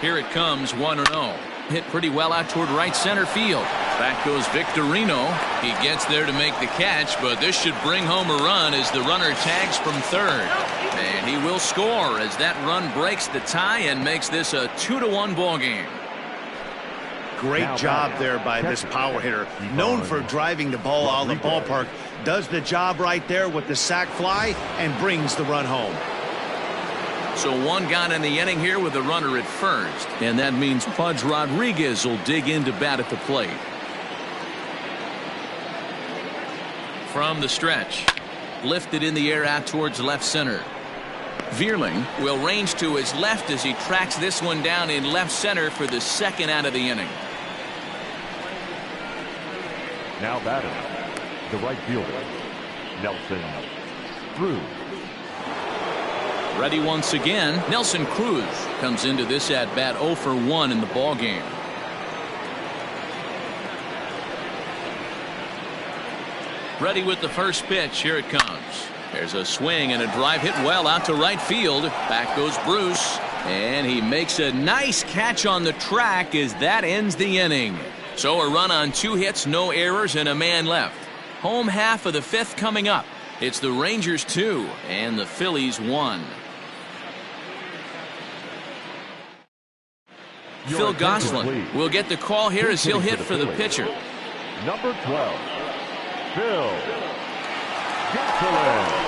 Here it comes, 1-0. Hit pretty well out toward right center field. Back goes Victorino. He gets there to make the catch, but this should bring home a run as the runner tags from third. And he will score as that run breaks the tie and makes this a 2-1 ball game. Great job there by this power hitter. Known for driving the ball out of the ballpark. Does the job right there with the sac fly and brings the run home. So one gone in the inning here with the runner at first. And that means Pudge Rodriguez will dig in to bat at the plate. From the stretch. Lifted in the air out towards left center. Vierling will range to his left as he tracks this one down in left center for the second out of the inning. Now batting, the right fielder, Nelson Cruz. Ready once again, Nelson Cruz comes into this at bat 0 for 1 in the ball game. Ready with the first pitch. Here it comes. There's a swing and a drive hit well out to right field. Back goes Bruce, and he makes a nice catch on the track as that ends the inning. So a run on 2 hits, no errors, and a man left. Home half of the fifth coming up. It's the Rangers 2 and the Phillies 1. Phil Gosselin will get the call here as he'll hit for the pitcher. Number 12, Phil Gosselin.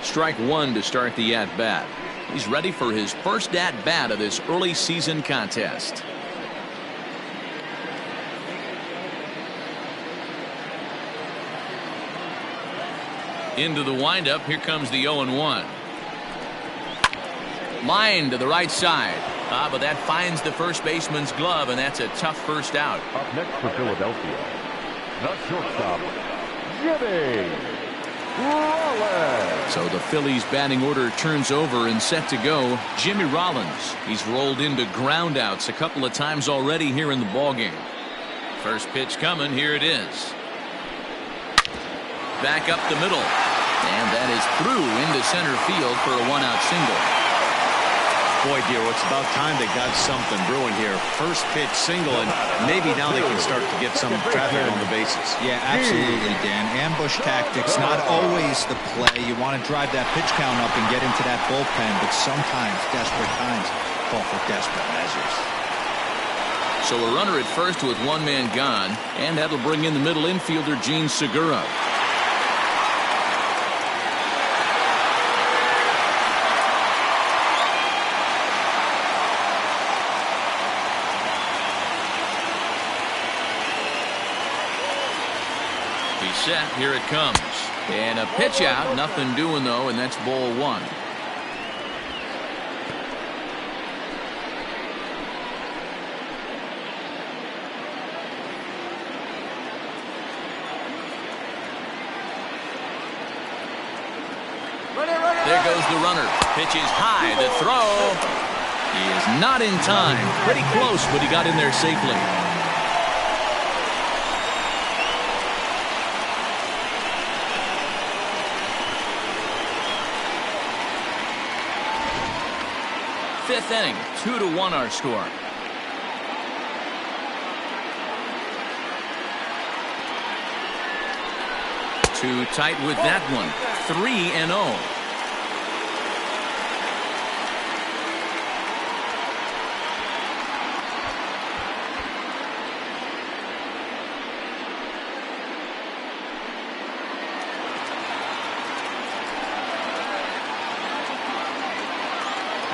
Strike one to start the at-bat. He's ready for his first at-bat of this early season contest. Into the windup. Here comes the 0-1. Line to the right side. But that finds the first baseman's glove, and that's a tough first out. Up next for Philadelphia, the shortstop, Willie Rollins. So the Phillies batting order turns over and set to go. Jimmy Rollins. He's rolled into groundouts a couple of times already here in the ballgame. First pitch coming. Here it is. Back up the middle. And that is through into center field for a 1-out single. Boy, dear, it's about time they got something brewing here. First pitch single, and maybe now they can start to get some traffic on the bases. Yeah, absolutely, Dan. Ambush tactics, not always the play. You want to drive that pitch count up and get into that bullpen, but sometimes desperate times call for desperate measures. So a runner at first with one man gone, and that'll bring in the middle infielder Gene Segura. Set. Here it comes. And a pitch out. Nothing doing, though, and that's ball one. There goes the runner. Pitch is high. The throw. He is not in time. Pretty close, but he got in there safely. Fifth inning, 2-1 our score. Too tight with that one. 3-0.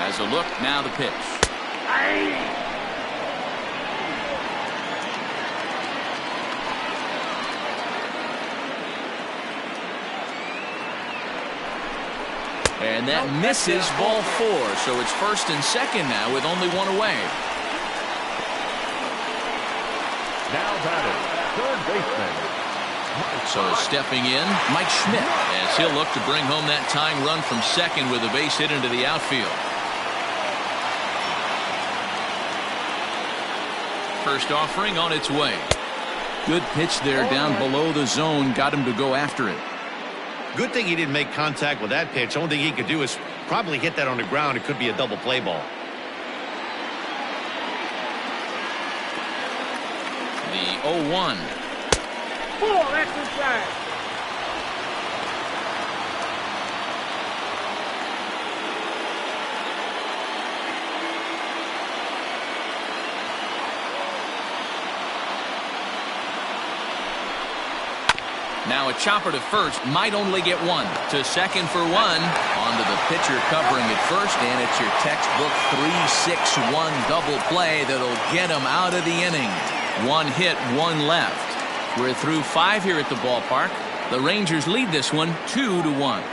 Has a look, now the pitch. And that misses, ball 4. So it's first and second now with only one away. Now batting, third baseman. So stepping in, Mike Schmidt, as he'll look to bring home that tying run from second with a base hit into the outfield. First offering on its way. Good pitch there down below the zone. Got him to go after it. Good thing he didn't make contact with that pitch. Only thing he could do is probably hit that on the ground. It could be a double play ball. The 0-1. Oh, that's inside. Now a chopper to first, might only get one. To second for one. On to the pitcher covering at first, and it's your textbook 3-6-1 double play that'll get him out of the inning. One hit, one left. We're through 5 here at the ballpark. The Rangers lead this one 2-1.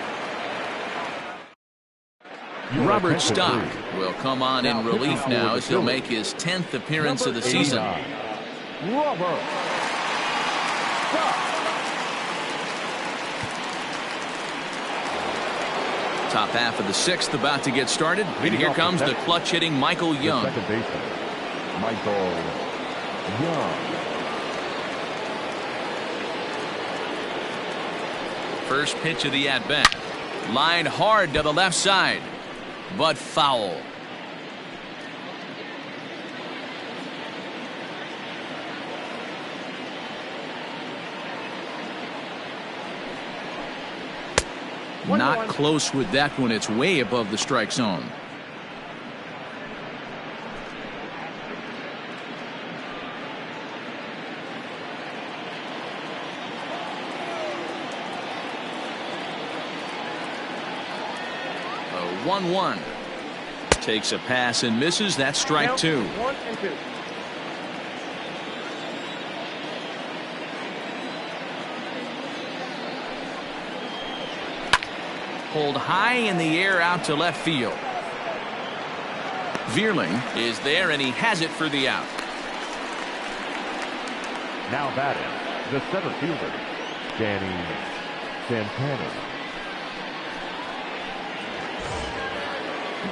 Robert Stock will come on in relief now as he'll make his 10th appearance of the season. Robert Stock. Top half of the 6th about to get started. And here comes the clutch hitting Michael Young. Second baseman, Michael Young. First pitch of the at-bat. Lined hard to the left side, but foul. Not close with that one. It's way above the strike zone. A 1-1. Takes a pass and misses. That's strike 2. 1 and 2. Pulled high in the air out to left field. Vierling is there, and he has it for the out. Now batting, the center fielder, Danny Santana.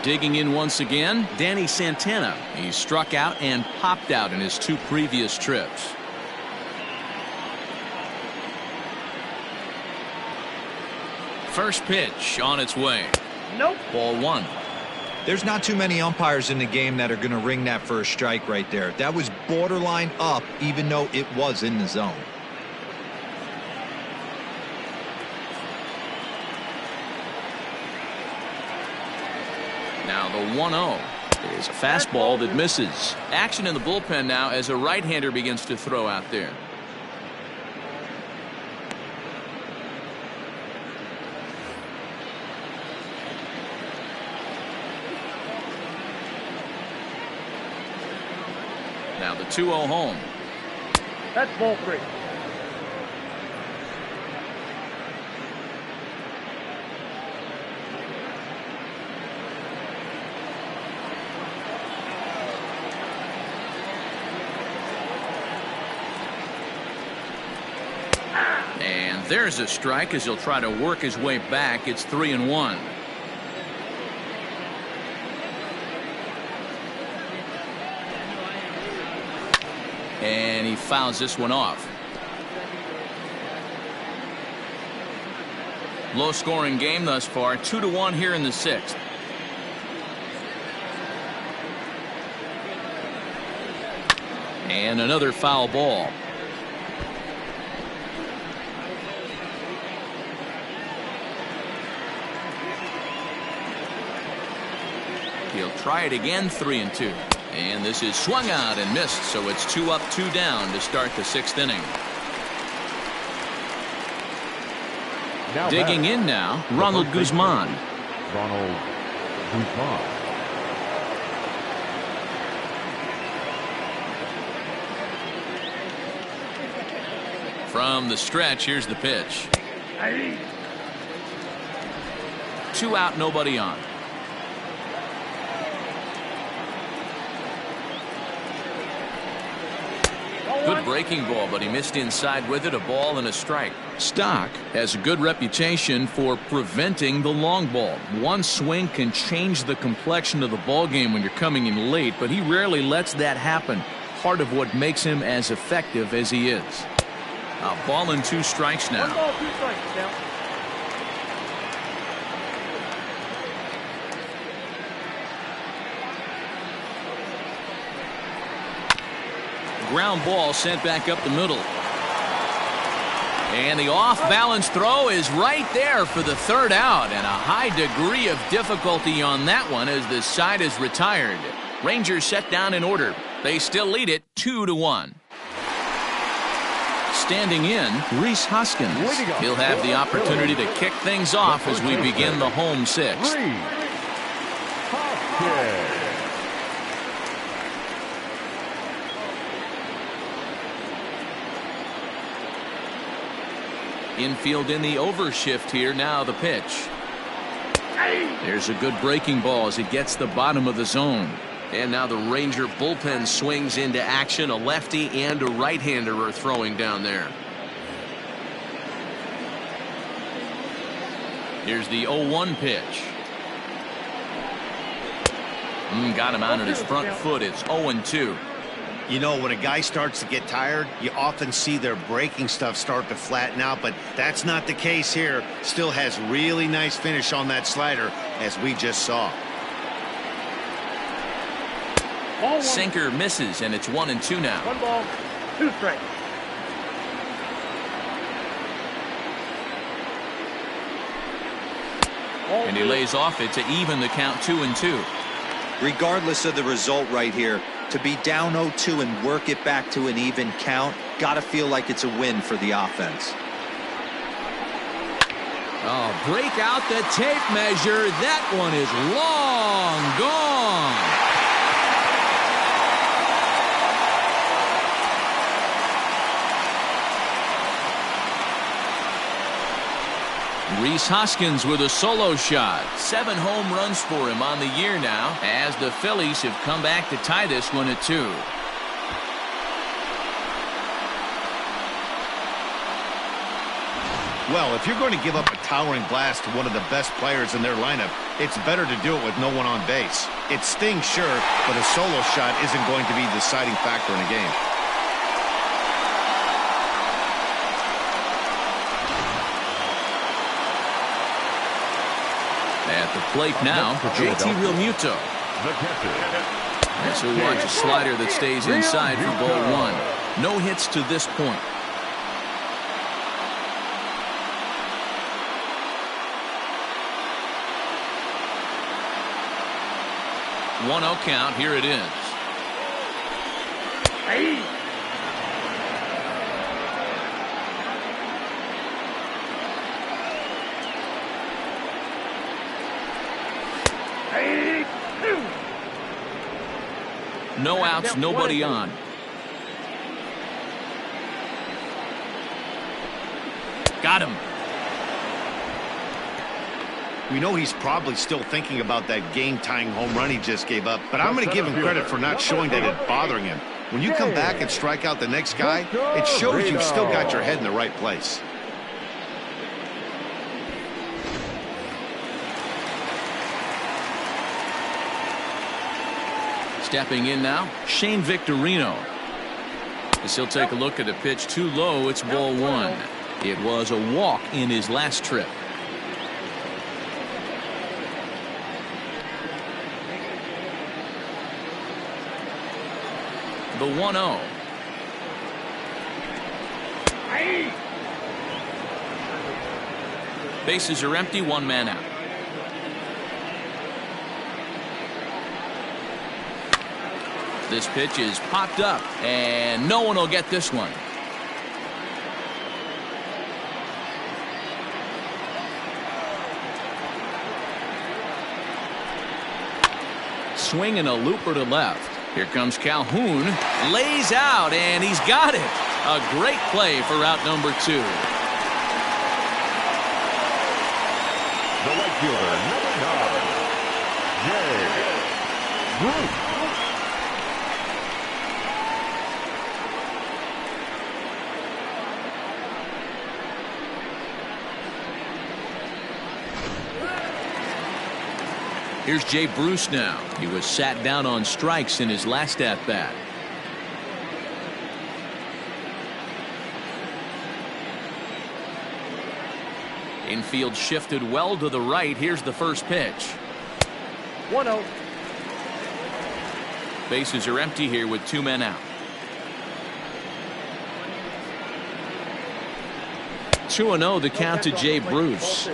Digging in once again, Danny Santana. He struck out and popped out in his 2 previous trips. First pitch on its way. Nope. Ball 1. There's not too many umpires in the game that are going to ring that first strike right there. That was borderline up, even though it was in the zone. Now the 1-0. There's a fastball that misses. Action in the bullpen now as a right-hander begins to throw out there. Now the 2-0 home. That's ball 3. And there's a strike as he'll try to work his way back. It's 3-1. And he fouls this one off. Low scoring game thus far, 2-1 here in the 6th. And another foul ball. He'll try it again, 3-2. And this is swung out and missed, so it's 2 up, 2 down to start the 6th inning. Now digging in now, Ronald Guzman. Ronald Guzman. From the stretch, here's the pitch. 2 out, nobody on. Good breaking ball, but he missed inside with it. A ball and a strike. Stock has a good reputation for preventing the long ball. One swing can change the complexion of the ball game when you're coming in late, but he rarely lets that happen. Part of what makes him as effective as he is. A ball and 2 strikes now. 1 ball, 2 strikes now. Ground ball sent back up the middle. And the off-balance throw is right there for the 3rd out, and a high degree of difficulty on that one as the side is retired. Rangers set down in order. They still lead it 2-1. Standing in, Rhys Hoskins. He'll have the opportunity to kick things off as we begin the home 6th. Infield in the overshift here. Now the pitch. There's a good breaking ball as it gets the bottom of the zone. And now the Ranger bullpen swings into action. A lefty and a right-hander are throwing down there. Here's the 0-1 pitch. Got him out on his front foot. It's 0-2. You know, when a guy starts to get tired, you often see their breaking stuff start to flatten out, but that's not the case here. Still has really nice finish on that slider, as we just saw. Sinker misses, and it's 1-2 now. 1 ball, 2 strikes. And he lays off it to even the count 2-2. Regardless of the result right here, to be down 0-2 and work it back to an even count, gotta feel like it's a win for the offense. Oh, break out the tape measure. That one is long gone. Rhys Hoskins with a solo shot. 7 home runs for him on the year now, as the Phillies have come back to tie this one at 2. Well, if you're going to give up a towering blast to one of the best players in their lineup, it's better to do it with no one on base. It stings, sure, but a solo shot isn't going to be the deciding factor in a game. At the plate now, JT Realmuto. As we watch a slider that stays inside for ball 1. No hits to this point. One 0 count. Here it is. No outs, nobody on. Got him. We know he's probably still thinking about that game-tying home run he just gave up, but I'm going to give him credit for not showing that it's bothering him. When you come back and strike out the next guy, it shows you've still got your head in the right place. Stepping in now, Shane Victorino. As he'll take a look at the pitch too low, it's ball one. It was a walk in his last trip. The 1-0. Bases are empty, one man out. This pitch is popped up, and no one will get this one. Swing and a looper to left. Here comes Calhoun, lays out, and he's got it. A great play for out number 2. The right fielder, number 9, Jay Bruce. Here's Jay Bruce now. He was sat down on strikes in his last at-bat. Infield shifted well to the right. Here's the first pitch. 1-0. Bases are empty here with 2 men out. 2-0 the count to Jay Bruce.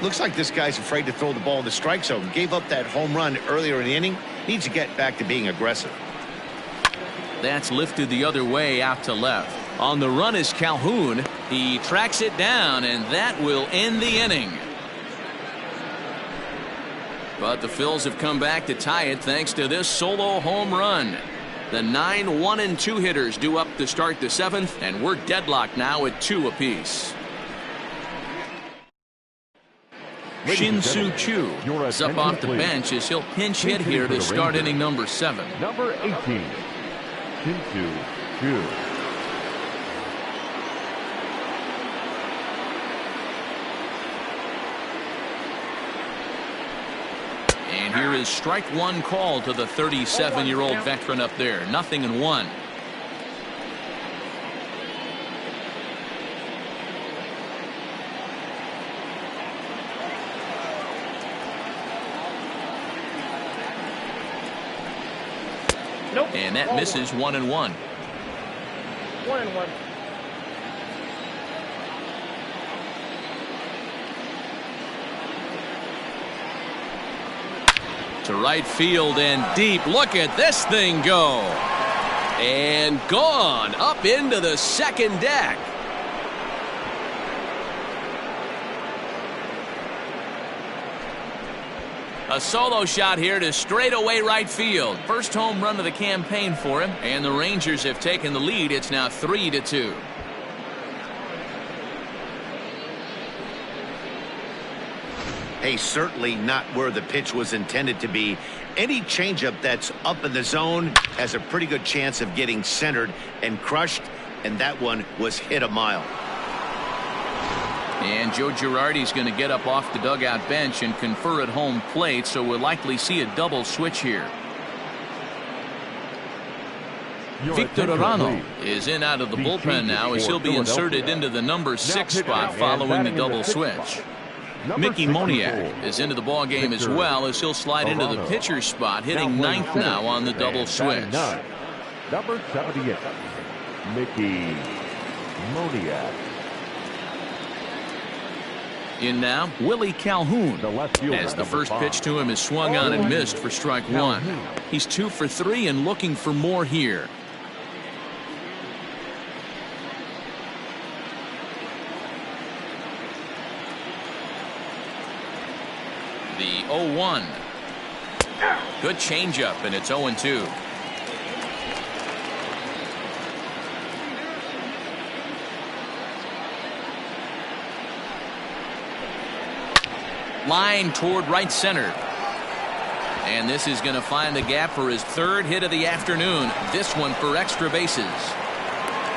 Looks like this guy's afraid to throw the ball in the strike zone. Gave up that home run earlier in the inning. Needs to get back to being aggressive. That's lifted the other way out to left. On the run is Calhoun. He tracks it down, and that will end the inning. But the Phils have come back to tie it thanks to this solo home run. The 9 1-2 hitters due up to start the 7th, and we're deadlocked now at 2 apiece. Shin-Soo Choo is up off the bench as he'll pinch hit here to start inning number 7. Number 18, Shin-Soo Choo. And here is strike 1 call to the 37-year-old veteran up there. 0-1. Nope. And that misses 1-1. 1-1. To right field and deep. Look at this thing go. And gone up into the second deck. A solo shot here to straightaway right field. First home run of the campaign for him, and the Rangers have taken the lead. It's now 3-2. Hey, certainly not where the pitch was intended to be. Any changeup that's up in the zone has a pretty good chance of getting centered and crushed, and that one was hit a mile. And Joe Girardi's going to get up off the dugout bench and confer at home plate, so we'll likely see a double switch here. Victor Arano is in out of the bullpen now as he'll be inserted into the number 6 spot following the double switch. Mickey Moniak is into the ball game as well as he'll slide into the pitcher spot, hitting 9th now on the double switch. Number 78, Mickey Moniak. In now, Willie Calhoun, as the first pitch to him is swung on and missed for strike 1. He's 2 for 3 and looking for more here. The 0-1. Good changeup, and it's 0-2. Line toward right center. And this is going to find the gap for his 3rd hit of the afternoon. This one for extra bases.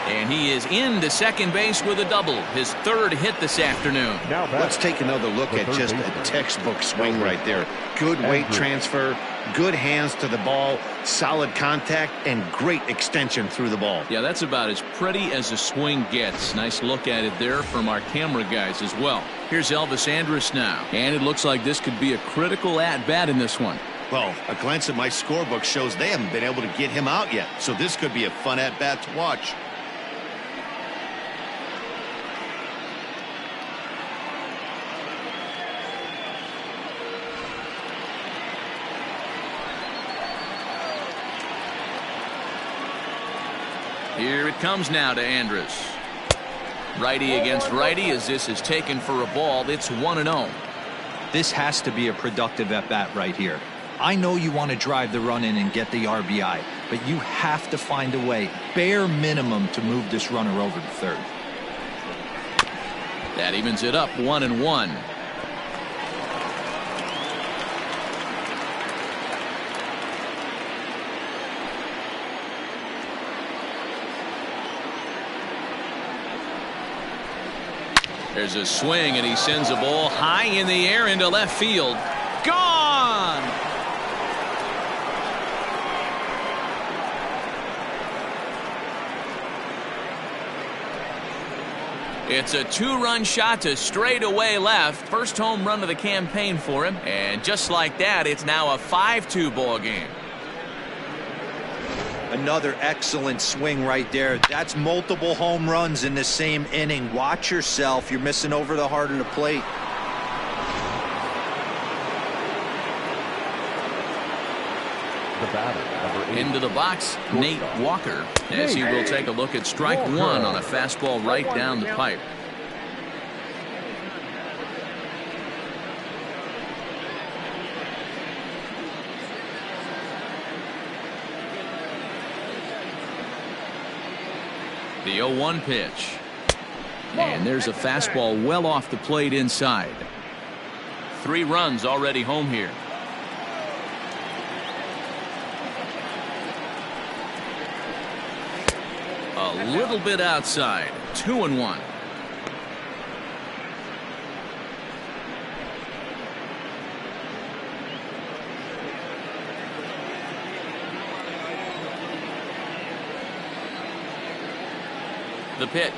And he is into second base with a double. His 3rd hit this afternoon. Let's take another look at just a textbook swing right there. Good weight transfer, Good hands to the ball, solid contact, and great extension through the ball. Yeah, that's about as pretty as a swing gets. Nice look at it there from our camera guys as well. Here's Elvis Andrus now, and it looks like this could be a critical at-bat in this one. Well, a glance at my scorebook shows they haven't been able to get him out yet, so this could be a fun at-bat to watch. Here it comes now to Andrus. Righty against righty as this is taken for a ball. It's 1-0. This has to be a productive at-bat right here. I know you want to drive the run in and get the RBI, but you have to find a way, bare minimum, to move this runner over to third. That evens it up 1-1. There's a swing, and he sends a ball high in the air into left field. Gone! It's a two-run shot to straightaway left. First home run of the campaign for him. And just like that, it's now a 5-2 ball game. Another excellent swing right there. That's multiple home runs in the same inning. Watch yourself. You're missing over the heart of the plate. The batter, number 8. Into the box, Nate Walker, as he will take a look at strike one on a fastball right down the pipe. The 0-1 pitch. And there's a fastball well off the plate inside. 3 runs already home here. A little bit outside. 2-1. The pitch.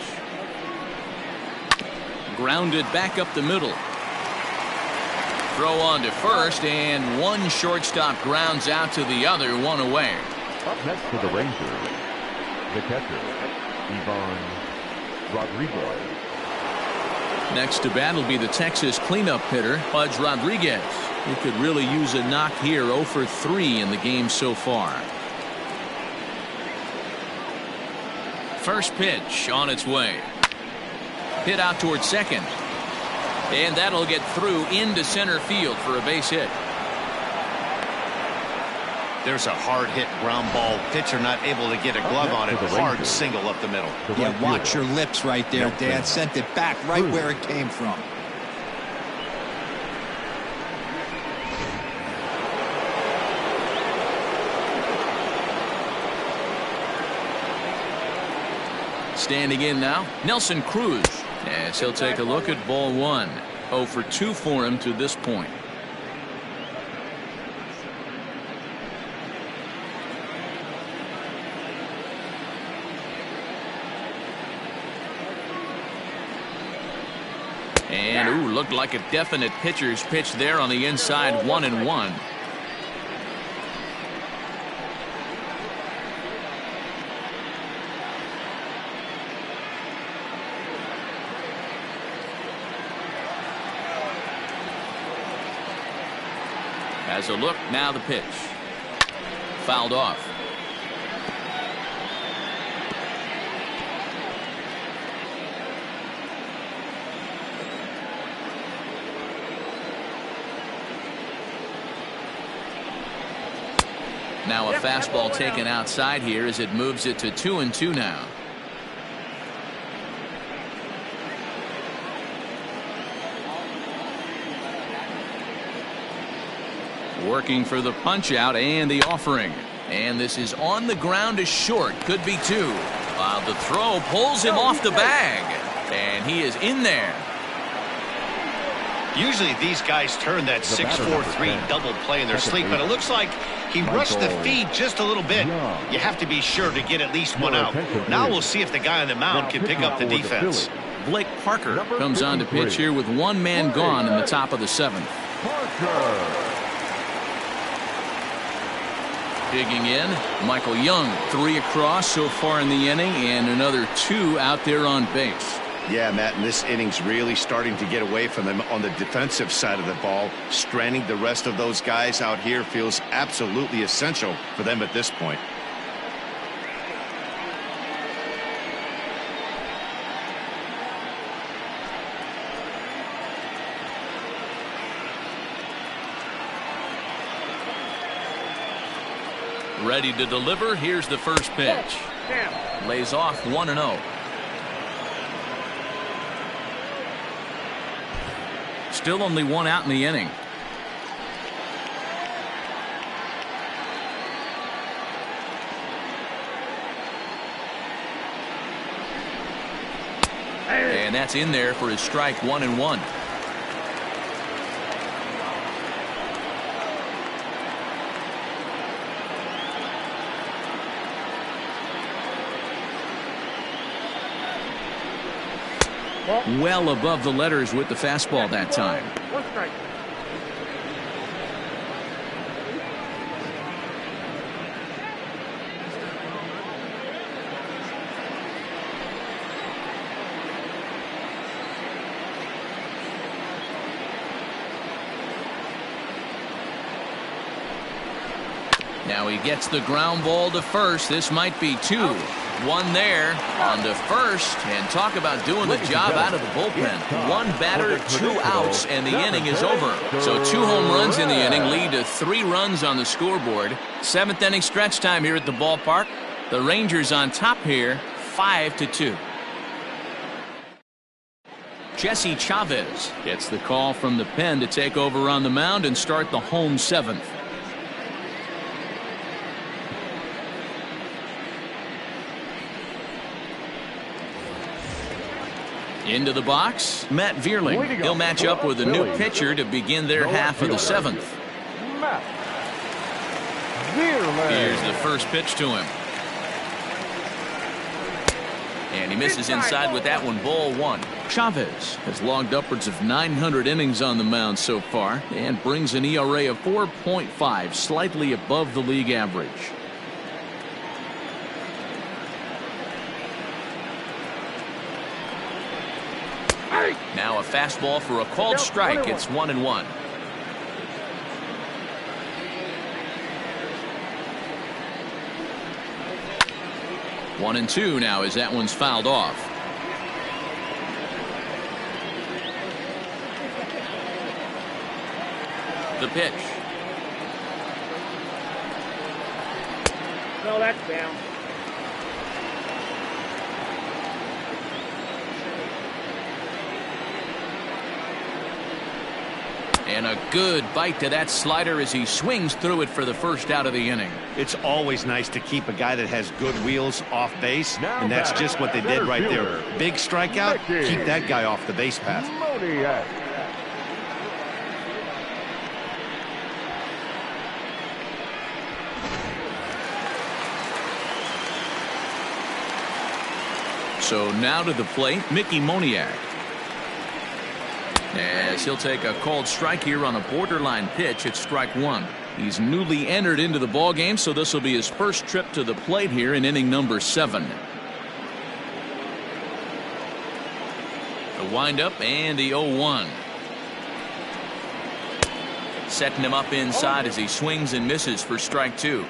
Grounded back up the middle. Throw on to first, and one shortstop grounds out to the other, one away. Up next for the Rangers, the catcher, Ivan Rodriguez. Next to bat will be the Texas cleanup hitter, Pudge Rodriguez. He could really use a knock here. 0 for 3 in the game so far. First pitch on its way. Hit out towards second. And that'll get through into center field for a base hit. There's a hard hit ground ball. Pitcher not able to get a glove on it. Hard single up the middle. Yeah, watch your lips right there, Dan. Sent it back right where it came from. Standing in now, Nelson Cruz, as he'll take a look at ball one. 0 for 2 for him to this point. And ooh, looked like a definite pitcher's pitch there on the inside. 1-1. As a look, now the pitch. Fouled off. Now a fastball taken outside here as it moves it to 2-2 now. Working for the punch out and the offering. And this is on the ground to short. Could be 2. While the throw pulls him off the bag. And he is in there. Usually these guys turn that 6-4-3 double play in their sleep, but it looks like he rushed the feed just a little bit. You have to be sure to get at least one out. Now we'll see if the guy on the mound can pick up the defense. Blake Parker comes on to pitch here with one man gone in the top of the 7th. Digging in, Michael Young, 3 across so far in the inning, and another 2 out there on base. Yeah, Matt, and this inning's really starting to get away from them on the defensive side of the ball. Stranding the rest of those guys out here feels absolutely essential for them at this point. Ready to deliver. Here's the first pitch. Lays off 1-0. Still only 1 out in the inning. And that's in there for his strike 1-1. Well above the letters with the fastball that time. 1 strike. Now he gets the ground ball to first. This might be 2. 1 there on to first, and talk about doing the job out of the bullpen. 1 batter, 2 outs, and the inning is over. So 2 home runs in the inning lead to 3 runs on the scoreboard. 7th inning stretch time here at the ballpark. The Rangers on top here, 5-2. Jesse Chavez gets the call from the pen to take over on the mound and start the home 7th. Into the box, Matt Vierling. He'll match up with a new pitcher to begin their half of the 7th. Here's the first pitch to him. And he misses inside with that one, ball 1. Chavez has logged upwards of 900 innings on the mound so far and brings an ERA of 4.5, slightly above the league average. Now a fastball for a called strike. It's 1-1. One and 2 now as that one's fouled off. The pitch. No, that's down. And a good bite to that slider as he swings through it for the first out of the inning. It's always nice to keep a guy that has good wheels off base, and that's just what they did right there. Big strikeout, keep that guy off the base path. So now to the plate, Mickey Moniak. As he'll take a called strike here on a borderline pitch at strike 1. He's newly entered into the ball game, so this will be his first trip to the plate here in inning number 7. The windup and the 0-1. Setting him up inside as he swings and misses for strike 2.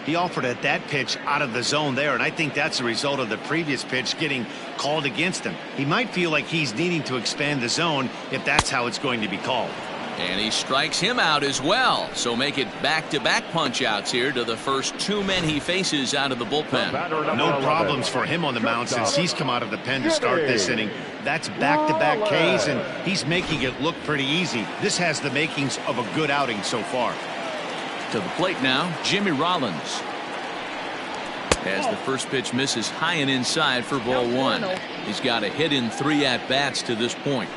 He offered at that pitch out of the zone there, and I think that's a result of the previous pitch getting called against him. He might feel like he's needing to expand the zone if that's how it's going to be called. And he strikes him out as well. So make it back-to-back punch-outs here to the first 2 men he faces out of the bullpen. No problems for him on the mound since he's come out of the pen to start this inning. That's back-to-back Ks, and he's making it look pretty easy. This has the makings of a good outing so far. To the plate now, Jimmy Rollins. As the first pitch misses high and inside for ball 1. He's got a hit in 3 at-bats to this point.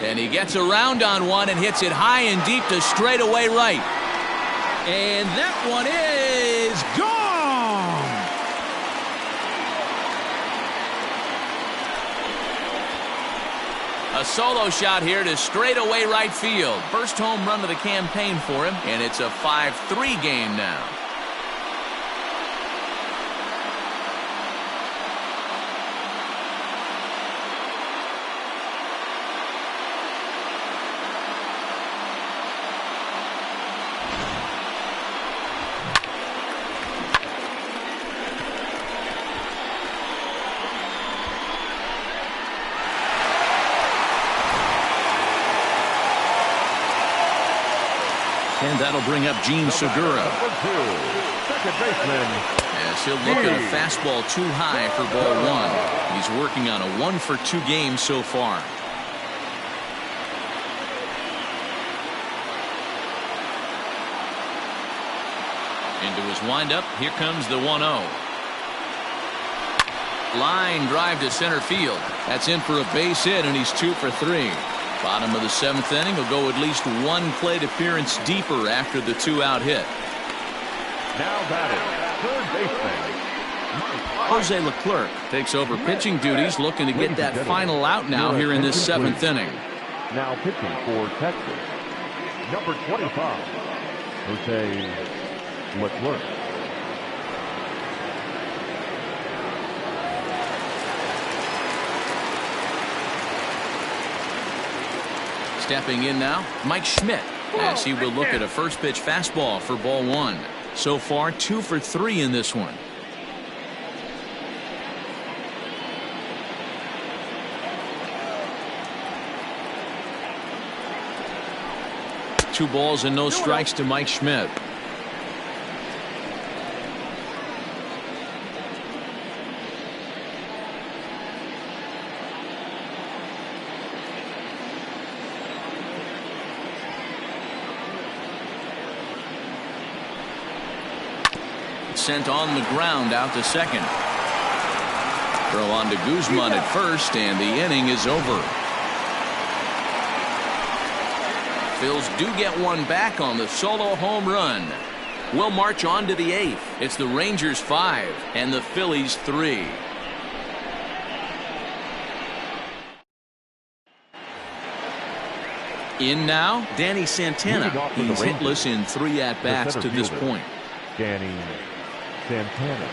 And he gets around on one and hits it high and deep to straightaway right. And that one is gone. A solo shot here to straightaway right field. First home run of the campaign for him, and it's a 5-3 game now. And that'll bring up Gene Segura. Second baseman. As he'll look at a fastball too high for ball one. He's working on a 1-for-2 game so far. Into his windup. Here comes the 1-0. Line drive to center field. That's in for a base hit, and he's 2 for 3. Bottom of the 7th inning. Will go at least one plate appearance deeper after the 2-out hit. Now batting, third baseman. Jose Leclerc takes over pitching duties, looking to get that final out now here in this 7th inning. Now pitching for Texas, number 25, Jose Leclerc. Stepping in now, Mike Schmidt, as he will look at a first pitch fastball for ball one. So far, 2 for 3 in this one. Two balls and no strikes to Mike Schmidt. Sent on the ground out to second. Throw on to Guzman at first, and the inning is over. Phils do get one back on the solo home run. We'll march on to the 8th. It's the Rangers 5 and the Phillies 3. In now, Danny Santana. He's hitless in 3 at-bats to this point. Danny Santana.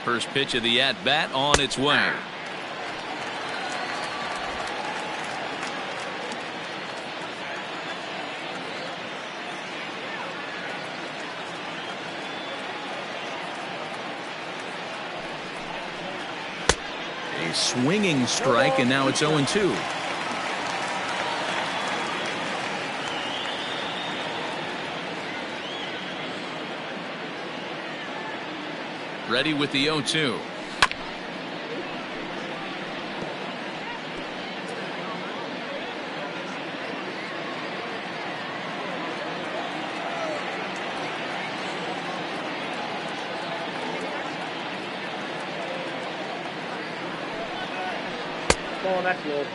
First pitch of the at-bat on its way. A swinging strike, and now it's 0-2. Ready with the 0-2. Oh, that's good.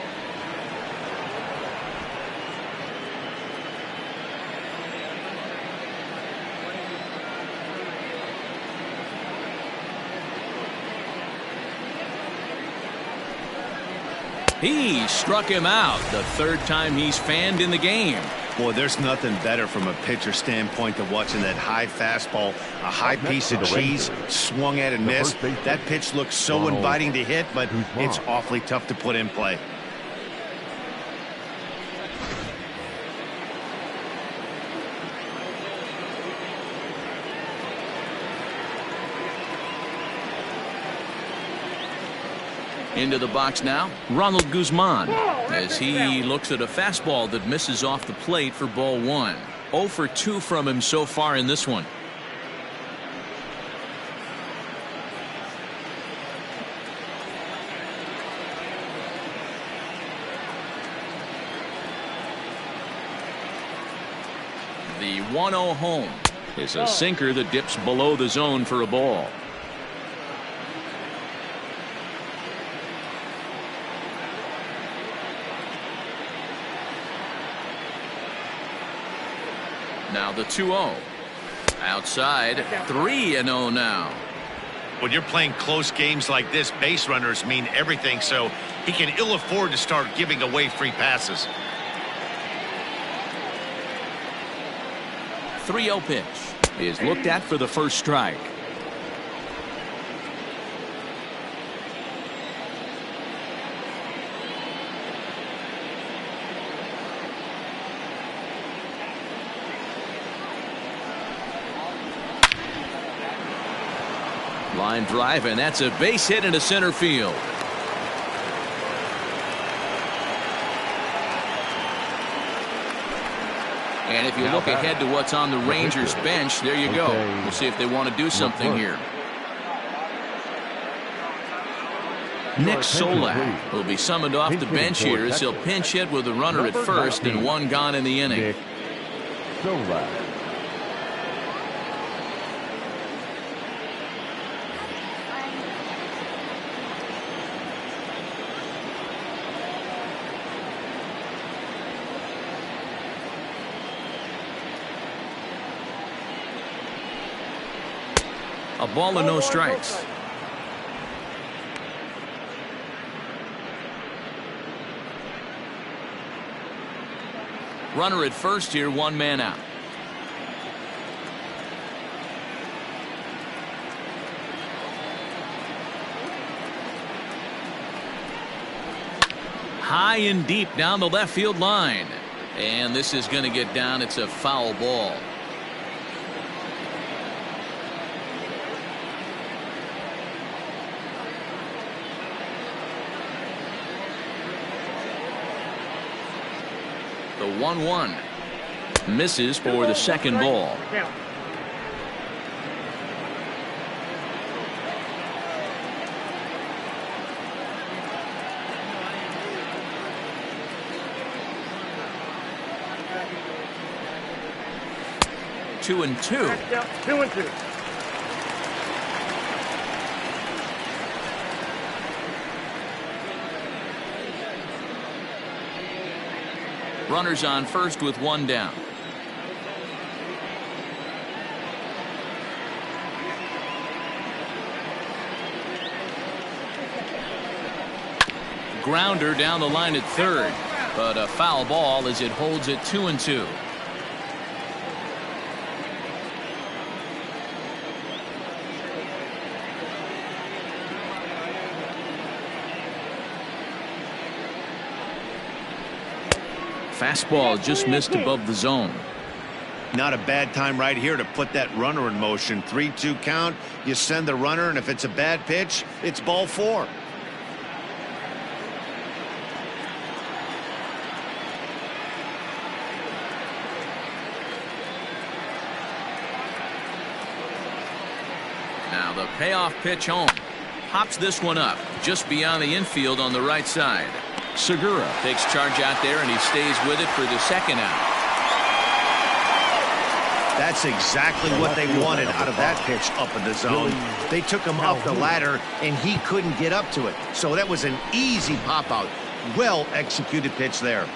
He struck him out the 3rd time he's fanned in the game. Boy, there's nothing better from a pitcher standpoint than watching that high fastball, a high piece of cheese, swung at and missed. That pitch looks so inviting to hit, but it's awfully tough to put in play. Into the box now, Ronald Guzman, as he looks at a fastball that misses off the plate for ball one. 0 for 2 from him so far in this one. The 1-0 home is a sinker that dips below the zone for a ball. Now the 2-0. Outside, 3-0 now. When you're playing close games like this, base runners mean everything, so he can ill afford to start giving away free passes. 3-0 pitch is looked at for the first strike. Line drive, and that's a base hit into center field. And if you look ahead to what's on the Rangers bench, there you go. We'll see if they want to do something here. Nick Solak will be summoned off the bench here as he'll pinch hit with a runner at first and one gone in the inning. Nick Solak. A ball and no strikes. Runner at first here, one man out. High and deep down the left field line. And this is going to get down. It's a foul ball. The 1-1 misses for the second ball. Two and two. 2-2. Runners on first with one down. Grounder down the line at third, but a foul ball as it holds it 2-2. Fastball just missed above the zone. Not a bad time right here to put that runner in motion. 3-2 count. You send the runner, and if it's a bad pitch, it's ball four. Now the payoff pitch home. Hops this one up just beyond the infield on the right side. Segura takes charge out there, and he stays with it for the second out. That's exactly what they wanted out of that pitch up in the zone. They took him up the ladder, and he couldn't get up to it. So that was an easy pop-out. Well-executed pitch there.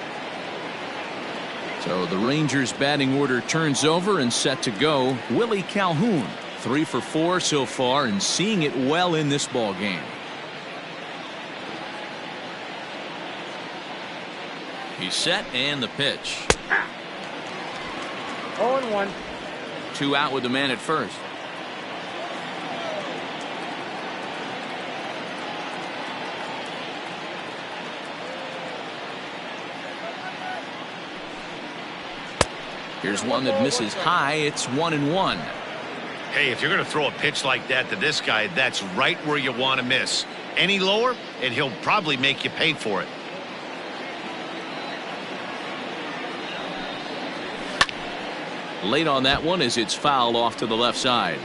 So the Rangers batting order turns over and set to go. Willie Calhoun, 3 for 4 so far, and seeing it well in this ball game. He's set, and the pitch. 0-1. 2 out with the man at first. Here's one that misses high. It's 1-1. Hey, if you're going to throw a pitch like that to this guy, that's right where you want to miss. Any lower, and he'll probably make you pay for it. Late on that one as it's fouled off to the left side.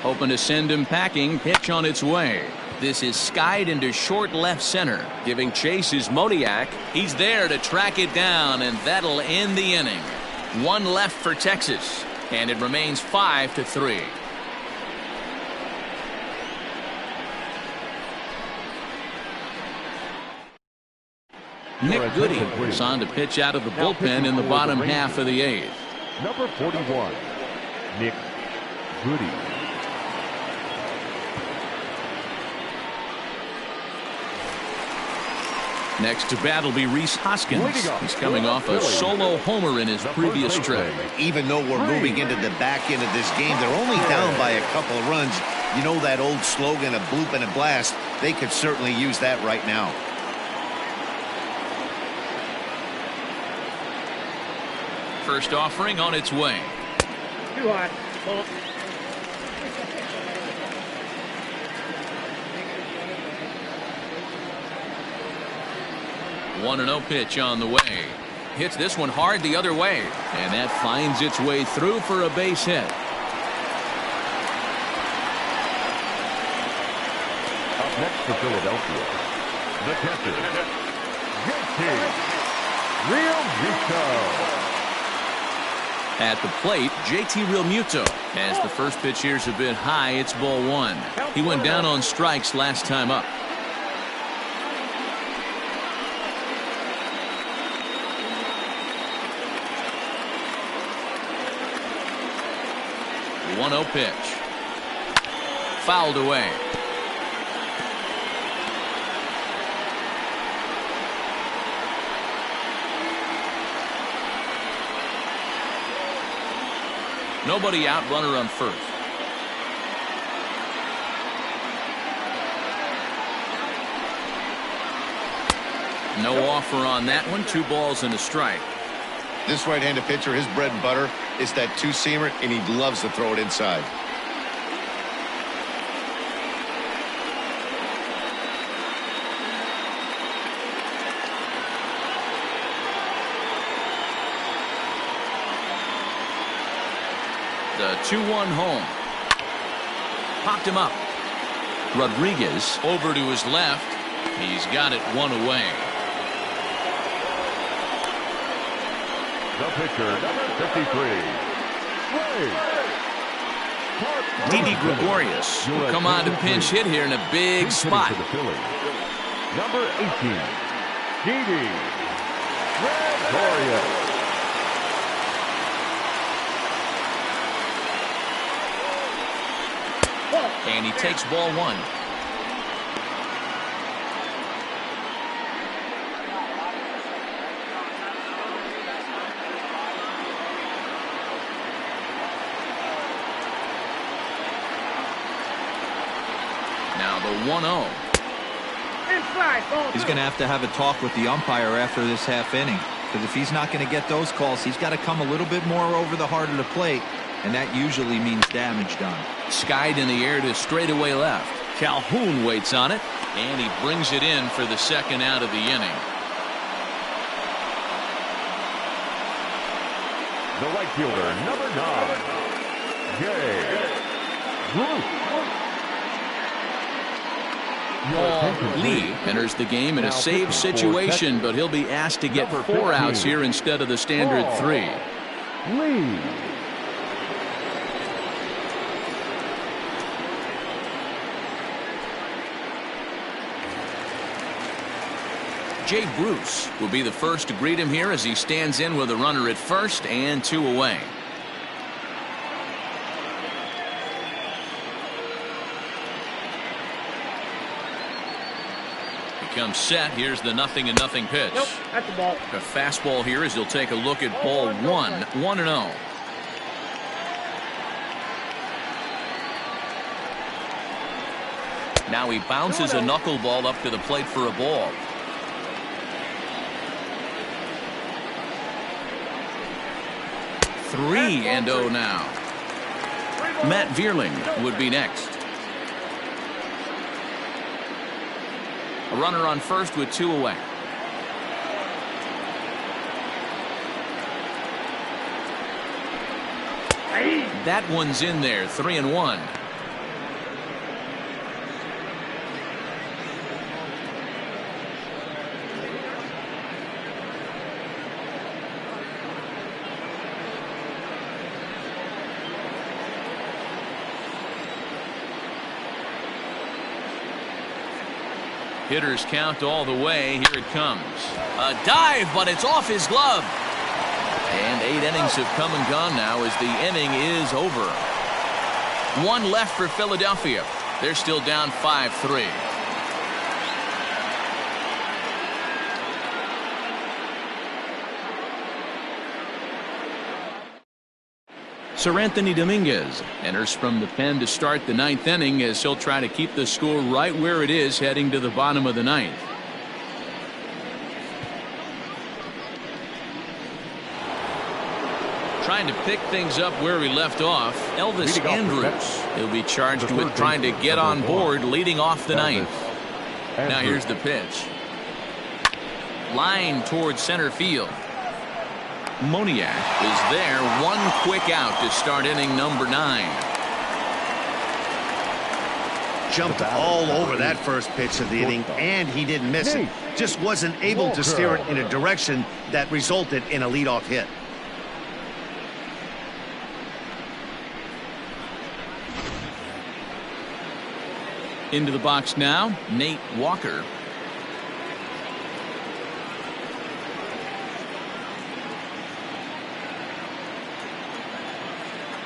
Hoping to send him packing. Pitch on its way. This is skied into short left center. Giving chase is Moniak. He's there to track it down, and that'll end the inning. One left for Texas, and it remains 5-3. Nick Goody is on to pitch out of the bullpen in the bottom half of the eighth. Number 41, Nick Goody. Next to bat will be Rhys Hoskins. He's coming off a solo homer in his previous trip. Even though we're moving into the back end of this game, they're only down by a couple of runs. You know that old slogan, a bloop and a blast. They could certainly use that right now. First offering on its way. Too hot. 1-0 pitch on the way. Hits this one hard the other way, and that finds its way through for a base hit. Up next for Philadelphia, the catcher, JT Realmuto. At the plate, JT Realmuto. As the first pitch here's a bit high, it's ball one. He went down on strikes last time up. The 1-0 pitch. Fouled away. Nobody out, runner on first. No offer on that one. 2 balls and a strike. This right-handed pitcher, his bread and butter is that two-seamer, and he loves to throw it inside. The 2-1 home. Popped him up. Rodriguez over to his left. He's got it one away. The pitcher, number 53. Didi Gregorius will come on to pinch hit here in a big spot. Number 18, Didi Gregorius. And he takes ball one. Now the 1-0. He's going to have a talk with the umpire after this half inning, because if he's not going to get those calls, he's got to come a little bit more over the heart of the plate, and that usually means damage done. Skied in the air to straightaway left. Calhoun waits on it, and he brings it in for the second out of the inning. The right fielder, number 9, Jay Bruce. Paul Lee enters the game in a save situation, but he'll be asked to get 4 outs here instead of the standard 3. Lee. Jay Bruce will be the first to greet him here as he stands in with a runner at first and 2 away. He comes set. Here's the 0-0 pitch. Nope, that's the ball. A fastball here as he'll take a look at ball 1, 1-0. Now he bounces a knuckleball up to the plate for a ball. Three and 0 now. Matt Vierling would be next. A runner on first with 2 away. That one's in there, 3-1. Hitters count all the way. Here it comes. A dive, but it's off his glove. And 8 innings have come and gone now as the inning is over. 1 left for Philadelphia. They're still down 5-3. Sir Anthony Dominguez enters from the pen to start the 9th inning as he'll try to keep the score right where it is heading to the bottom of the 9th. Trying to pick things up where he left off, Elvis Andrus. He'll be charged with trying to get on board leading off the 9th. Now here's the pitch. Line towards center field. Moniak is there. 1 quick out to start inning number 9. Jumped all over that first pitch of the inning, and he didn't miss it. Just wasn't able to steer it in a direction that resulted in a leadoff hit. Into the box now, Nate Walker.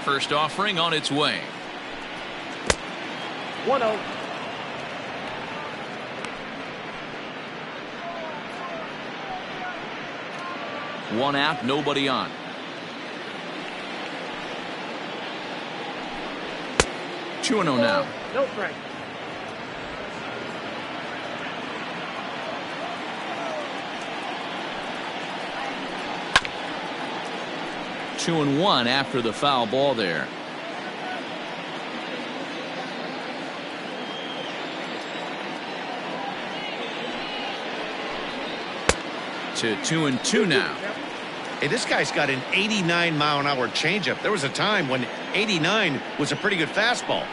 First offering on its way. 1-0. One out, nobody on. Two and 0 now. No strike. Two and 1 after the foul ball there. To 2 and 2 now. Hey, this guy's got an 89-mile-an-hour changeup. There was a time when 89 was a pretty good fastball.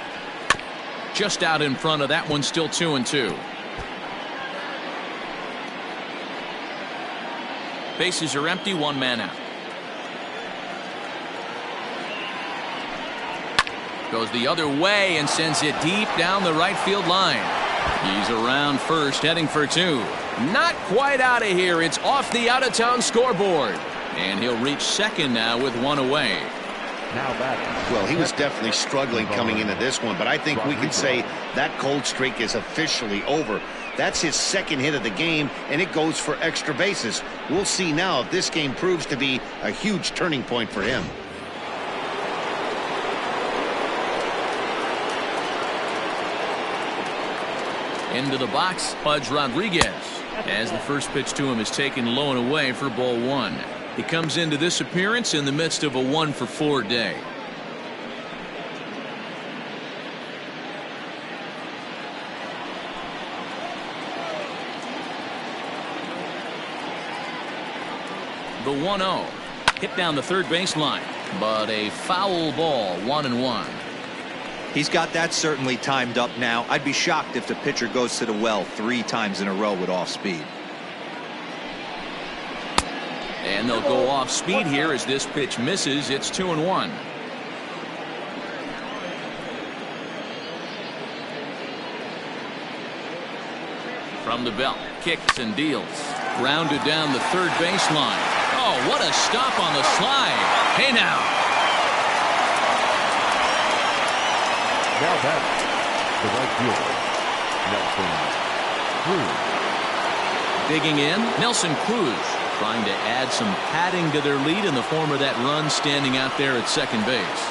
Just out in front of that one, still 2 and 2. Bases are empty, 1 man out. Goes the other way and sends it deep down the right field line. He's around first, heading for 2. Not quite out of here. It's off the out-of-town scoreboard. And he'll reach second now with 1 away. Now batting. Well, he was definitely struggling coming into this one, but I think we could say that cold streak is officially over. That's his 2nd hit of the game, and it goes for extra bases. We'll see now if this game proves to be a huge turning point for him. Into the box, Pudge Rodriguez, as the first pitch to him is taken low and away for ball 1. He comes into this appearance in the midst of a 1-for-4 day. The 1-0 hit down the third baseline, but a foul ball. 1-1. He's got that certainly timed up now. I'd be shocked if the pitcher goes to the well 3 times in a row with off speed. And they'll go off speed here as this pitch misses. It's 2-1. From the belt, kicks and deals. Grounded down the third baseline. Oh, what a stop on the slide. Hey now. Now batting, the right fielder, Nelson Cruz. Digging in, Nelson Cruz, trying to add some padding to their lead in the form of that run standing out there at second base.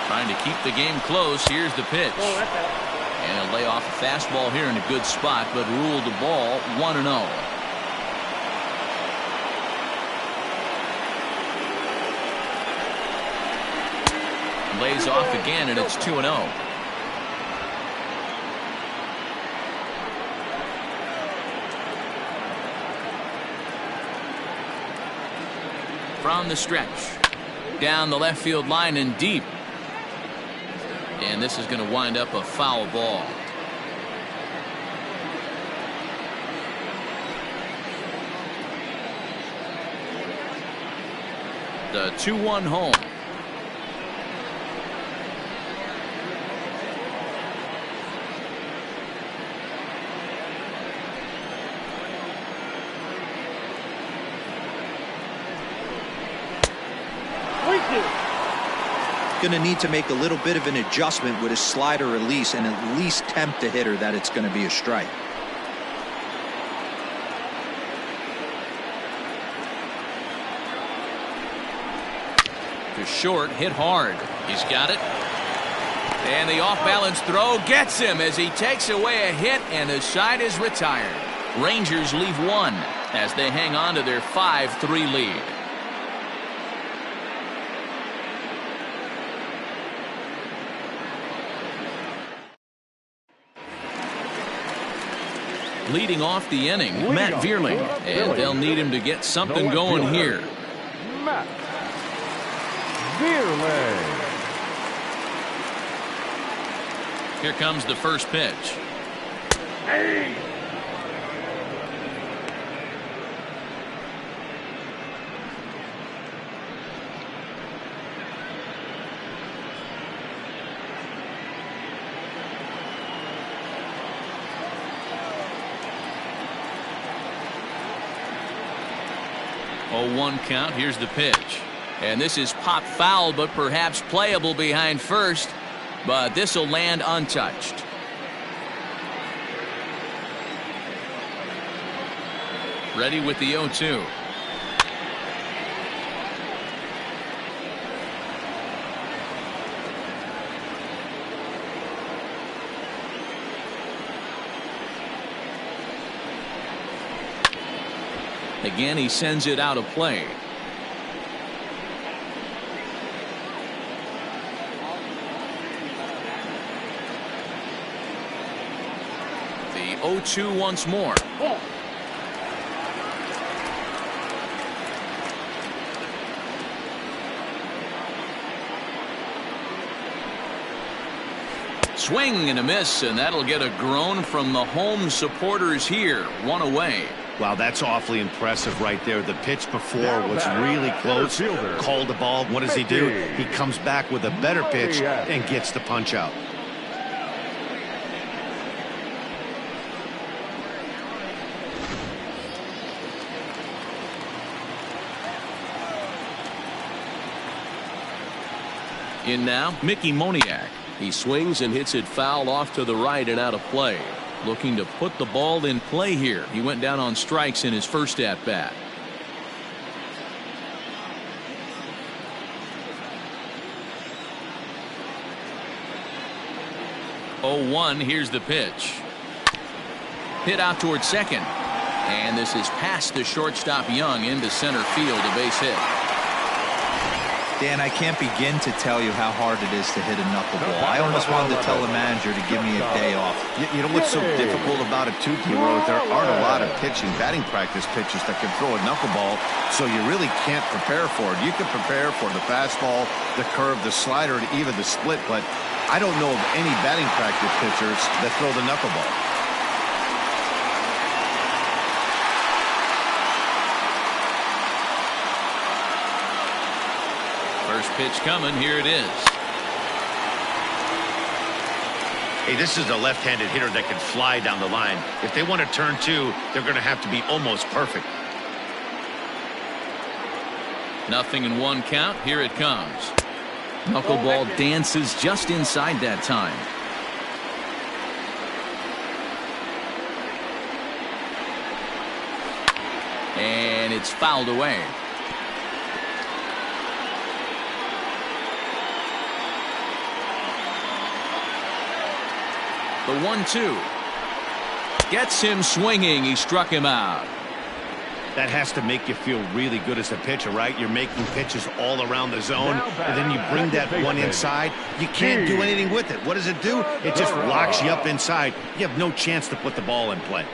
Trying to keep the game close. Here's the pitch. And he'll lay off a fastball here in a good spot, but ruled the ball 1-0. Lays off again, and it's 2-0. From the stretch, down the left field line and deep. And this is going to wind up a foul ball. The 2-1 home. going to need to make a little bit of an adjustment with his slider release and at least tempt the hitter that it's going to be a strike. To short, hit hard. He's got it. And the off-balance throw gets him as he takes away a hit, and the side is retired. Rangers leave one as they hang on to their 5-3 lead. Leading off the inning, Matt Vierling, and they'll need him to get something going here. Matt Vierling. Here comes the first pitch. Hey. Oh, 1 count. Here's the pitch. And this is pop foul, but perhaps playable behind first. But this will land untouched. Ready with the 0-2. Again, he sends it out of play. The 0-2 once more. Swing and a miss, and that'll get a groan from the home supporters here. 1 away. Wow, that's awfully impressive right there. The pitch before was really close. Called the ball. What does he do? He comes back with a better pitch and gets the punch out. In now, Mickey Moniak. He swings and hits it foul off to the right and out of play. Looking to put the ball in play here. He went down on strikes in his first at bat. Oh, 1. Here's the pitch. Hit out towards second. And this is past the shortstop Young into center field, a base hit. Dan, I can't begin to tell you how hard it is to hit a knuckleball. I almost wanted to tell the manager to give me a day off. You know what's so difficult about it too, T-Row? There aren't a lot of batting practice pitchers that can throw a knuckleball, so you really can't prepare for it. You can prepare for the fastball, the curve, the slider, and even the split, but I don't know of any batting practice pitchers that throw the knuckleball. First pitch coming. Here it is. Hey, this is a left-handed hitter that can fly down the line. If they want to turn 2, they're going to have to be almost perfect. 0-1 count. Here it comes. Knuckleball dances just inside that time. And it's fouled away. The 1-2 gets him swinging. He struck him out. That has to make you feel really good as a pitcher, right? You're making pitches all around the zone, and then you bring that one inside. You can't do anything with it. What does it do? It just locks you up inside. You have no chance to put the ball in play.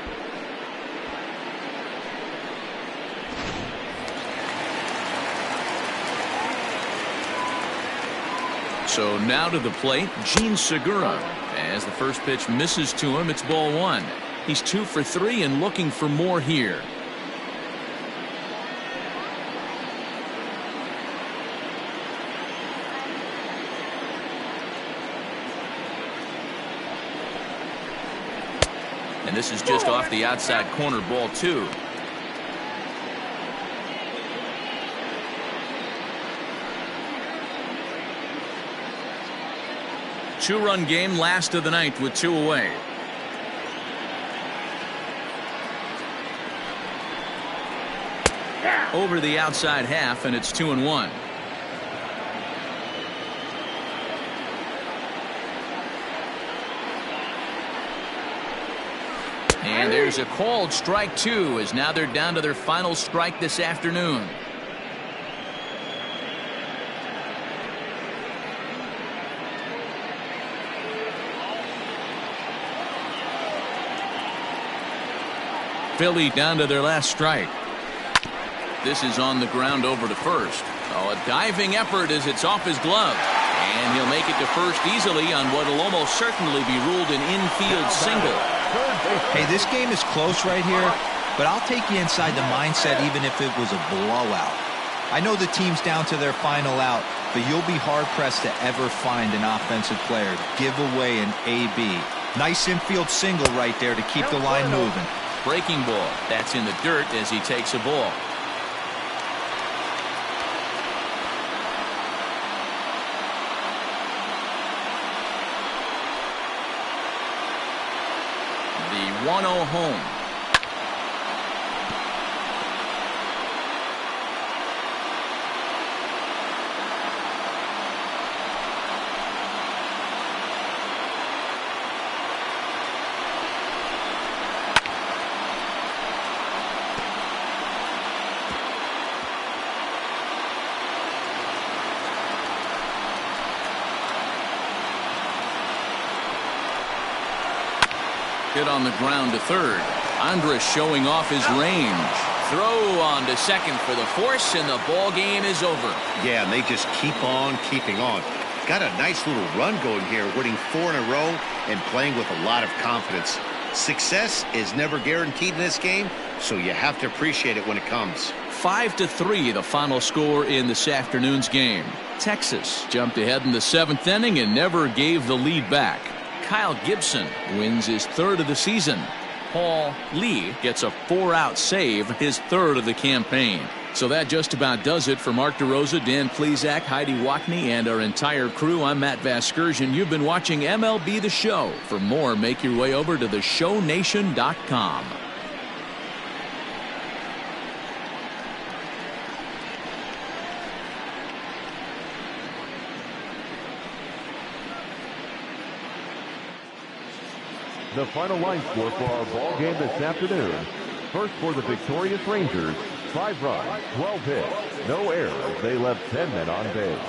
So now to the plate, Gene Segura. As the first pitch misses to him, it's ball 1. He's 2 for 3 and looking for more here. And this is just off the outside corner, ball 2. 2-run game, last of the ninth with 2 away. Over the outside half, and it's 2-1. And there's a called strike 2, as now they're down to their final strike this afternoon. Philly down to their last strike. This is on the ground over to first. Oh, a diving effort as it's off his glove. And he'll make it to first easily on what will almost certainly be ruled an infield single. Hey, this game is close right here, but I'll take you inside the mindset even if it was a blowout. I know the team's down to their final out, but you'll be hard-pressed to ever find an offensive player give away an AB. Nice infield single right there to keep the line moving. Breaking ball. That's in the dirt as he takes a ball. The 1-0 home. Hit on the ground to third. Andrus showing off his range. Throw on to second for the force, and the ball game is over. Yeah, and they just keep on keeping on. Got a nice little run going here, winning 4 in a row and playing with a lot of confidence. Success is never guaranteed in this game, so you have to appreciate it when it comes. 5-3 the final score in this afternoon's game. Texas jumped ahead in the 7th inning and never gave the lead back. Kyle Gibson wins his 3rd of the season. Paul Lee gets a 4-out save, his 3rd of the campaign. So that just about does it for Mark DeRosa, Dan Plesac, Heidi Wackney, and our entire crew. I'm Matt Vasgersian. You've been watching MLB The Show. For more, make your way over to theshownation.com. The final line score for our ball game this afternoon. First for the victorious Rangers, 5 runs, 12 hits, no errors. They left 10 men on base.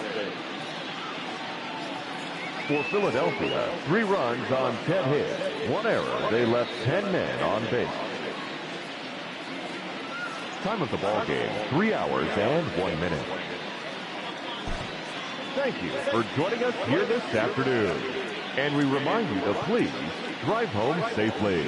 For Philadelphia, 3 runs on 10 hits, 1 error. They left 10 men on base. Time of the ball game, 3 hours and 1 minute. Thank you for joining us here this afternoon. And we remind you to please drive home safely.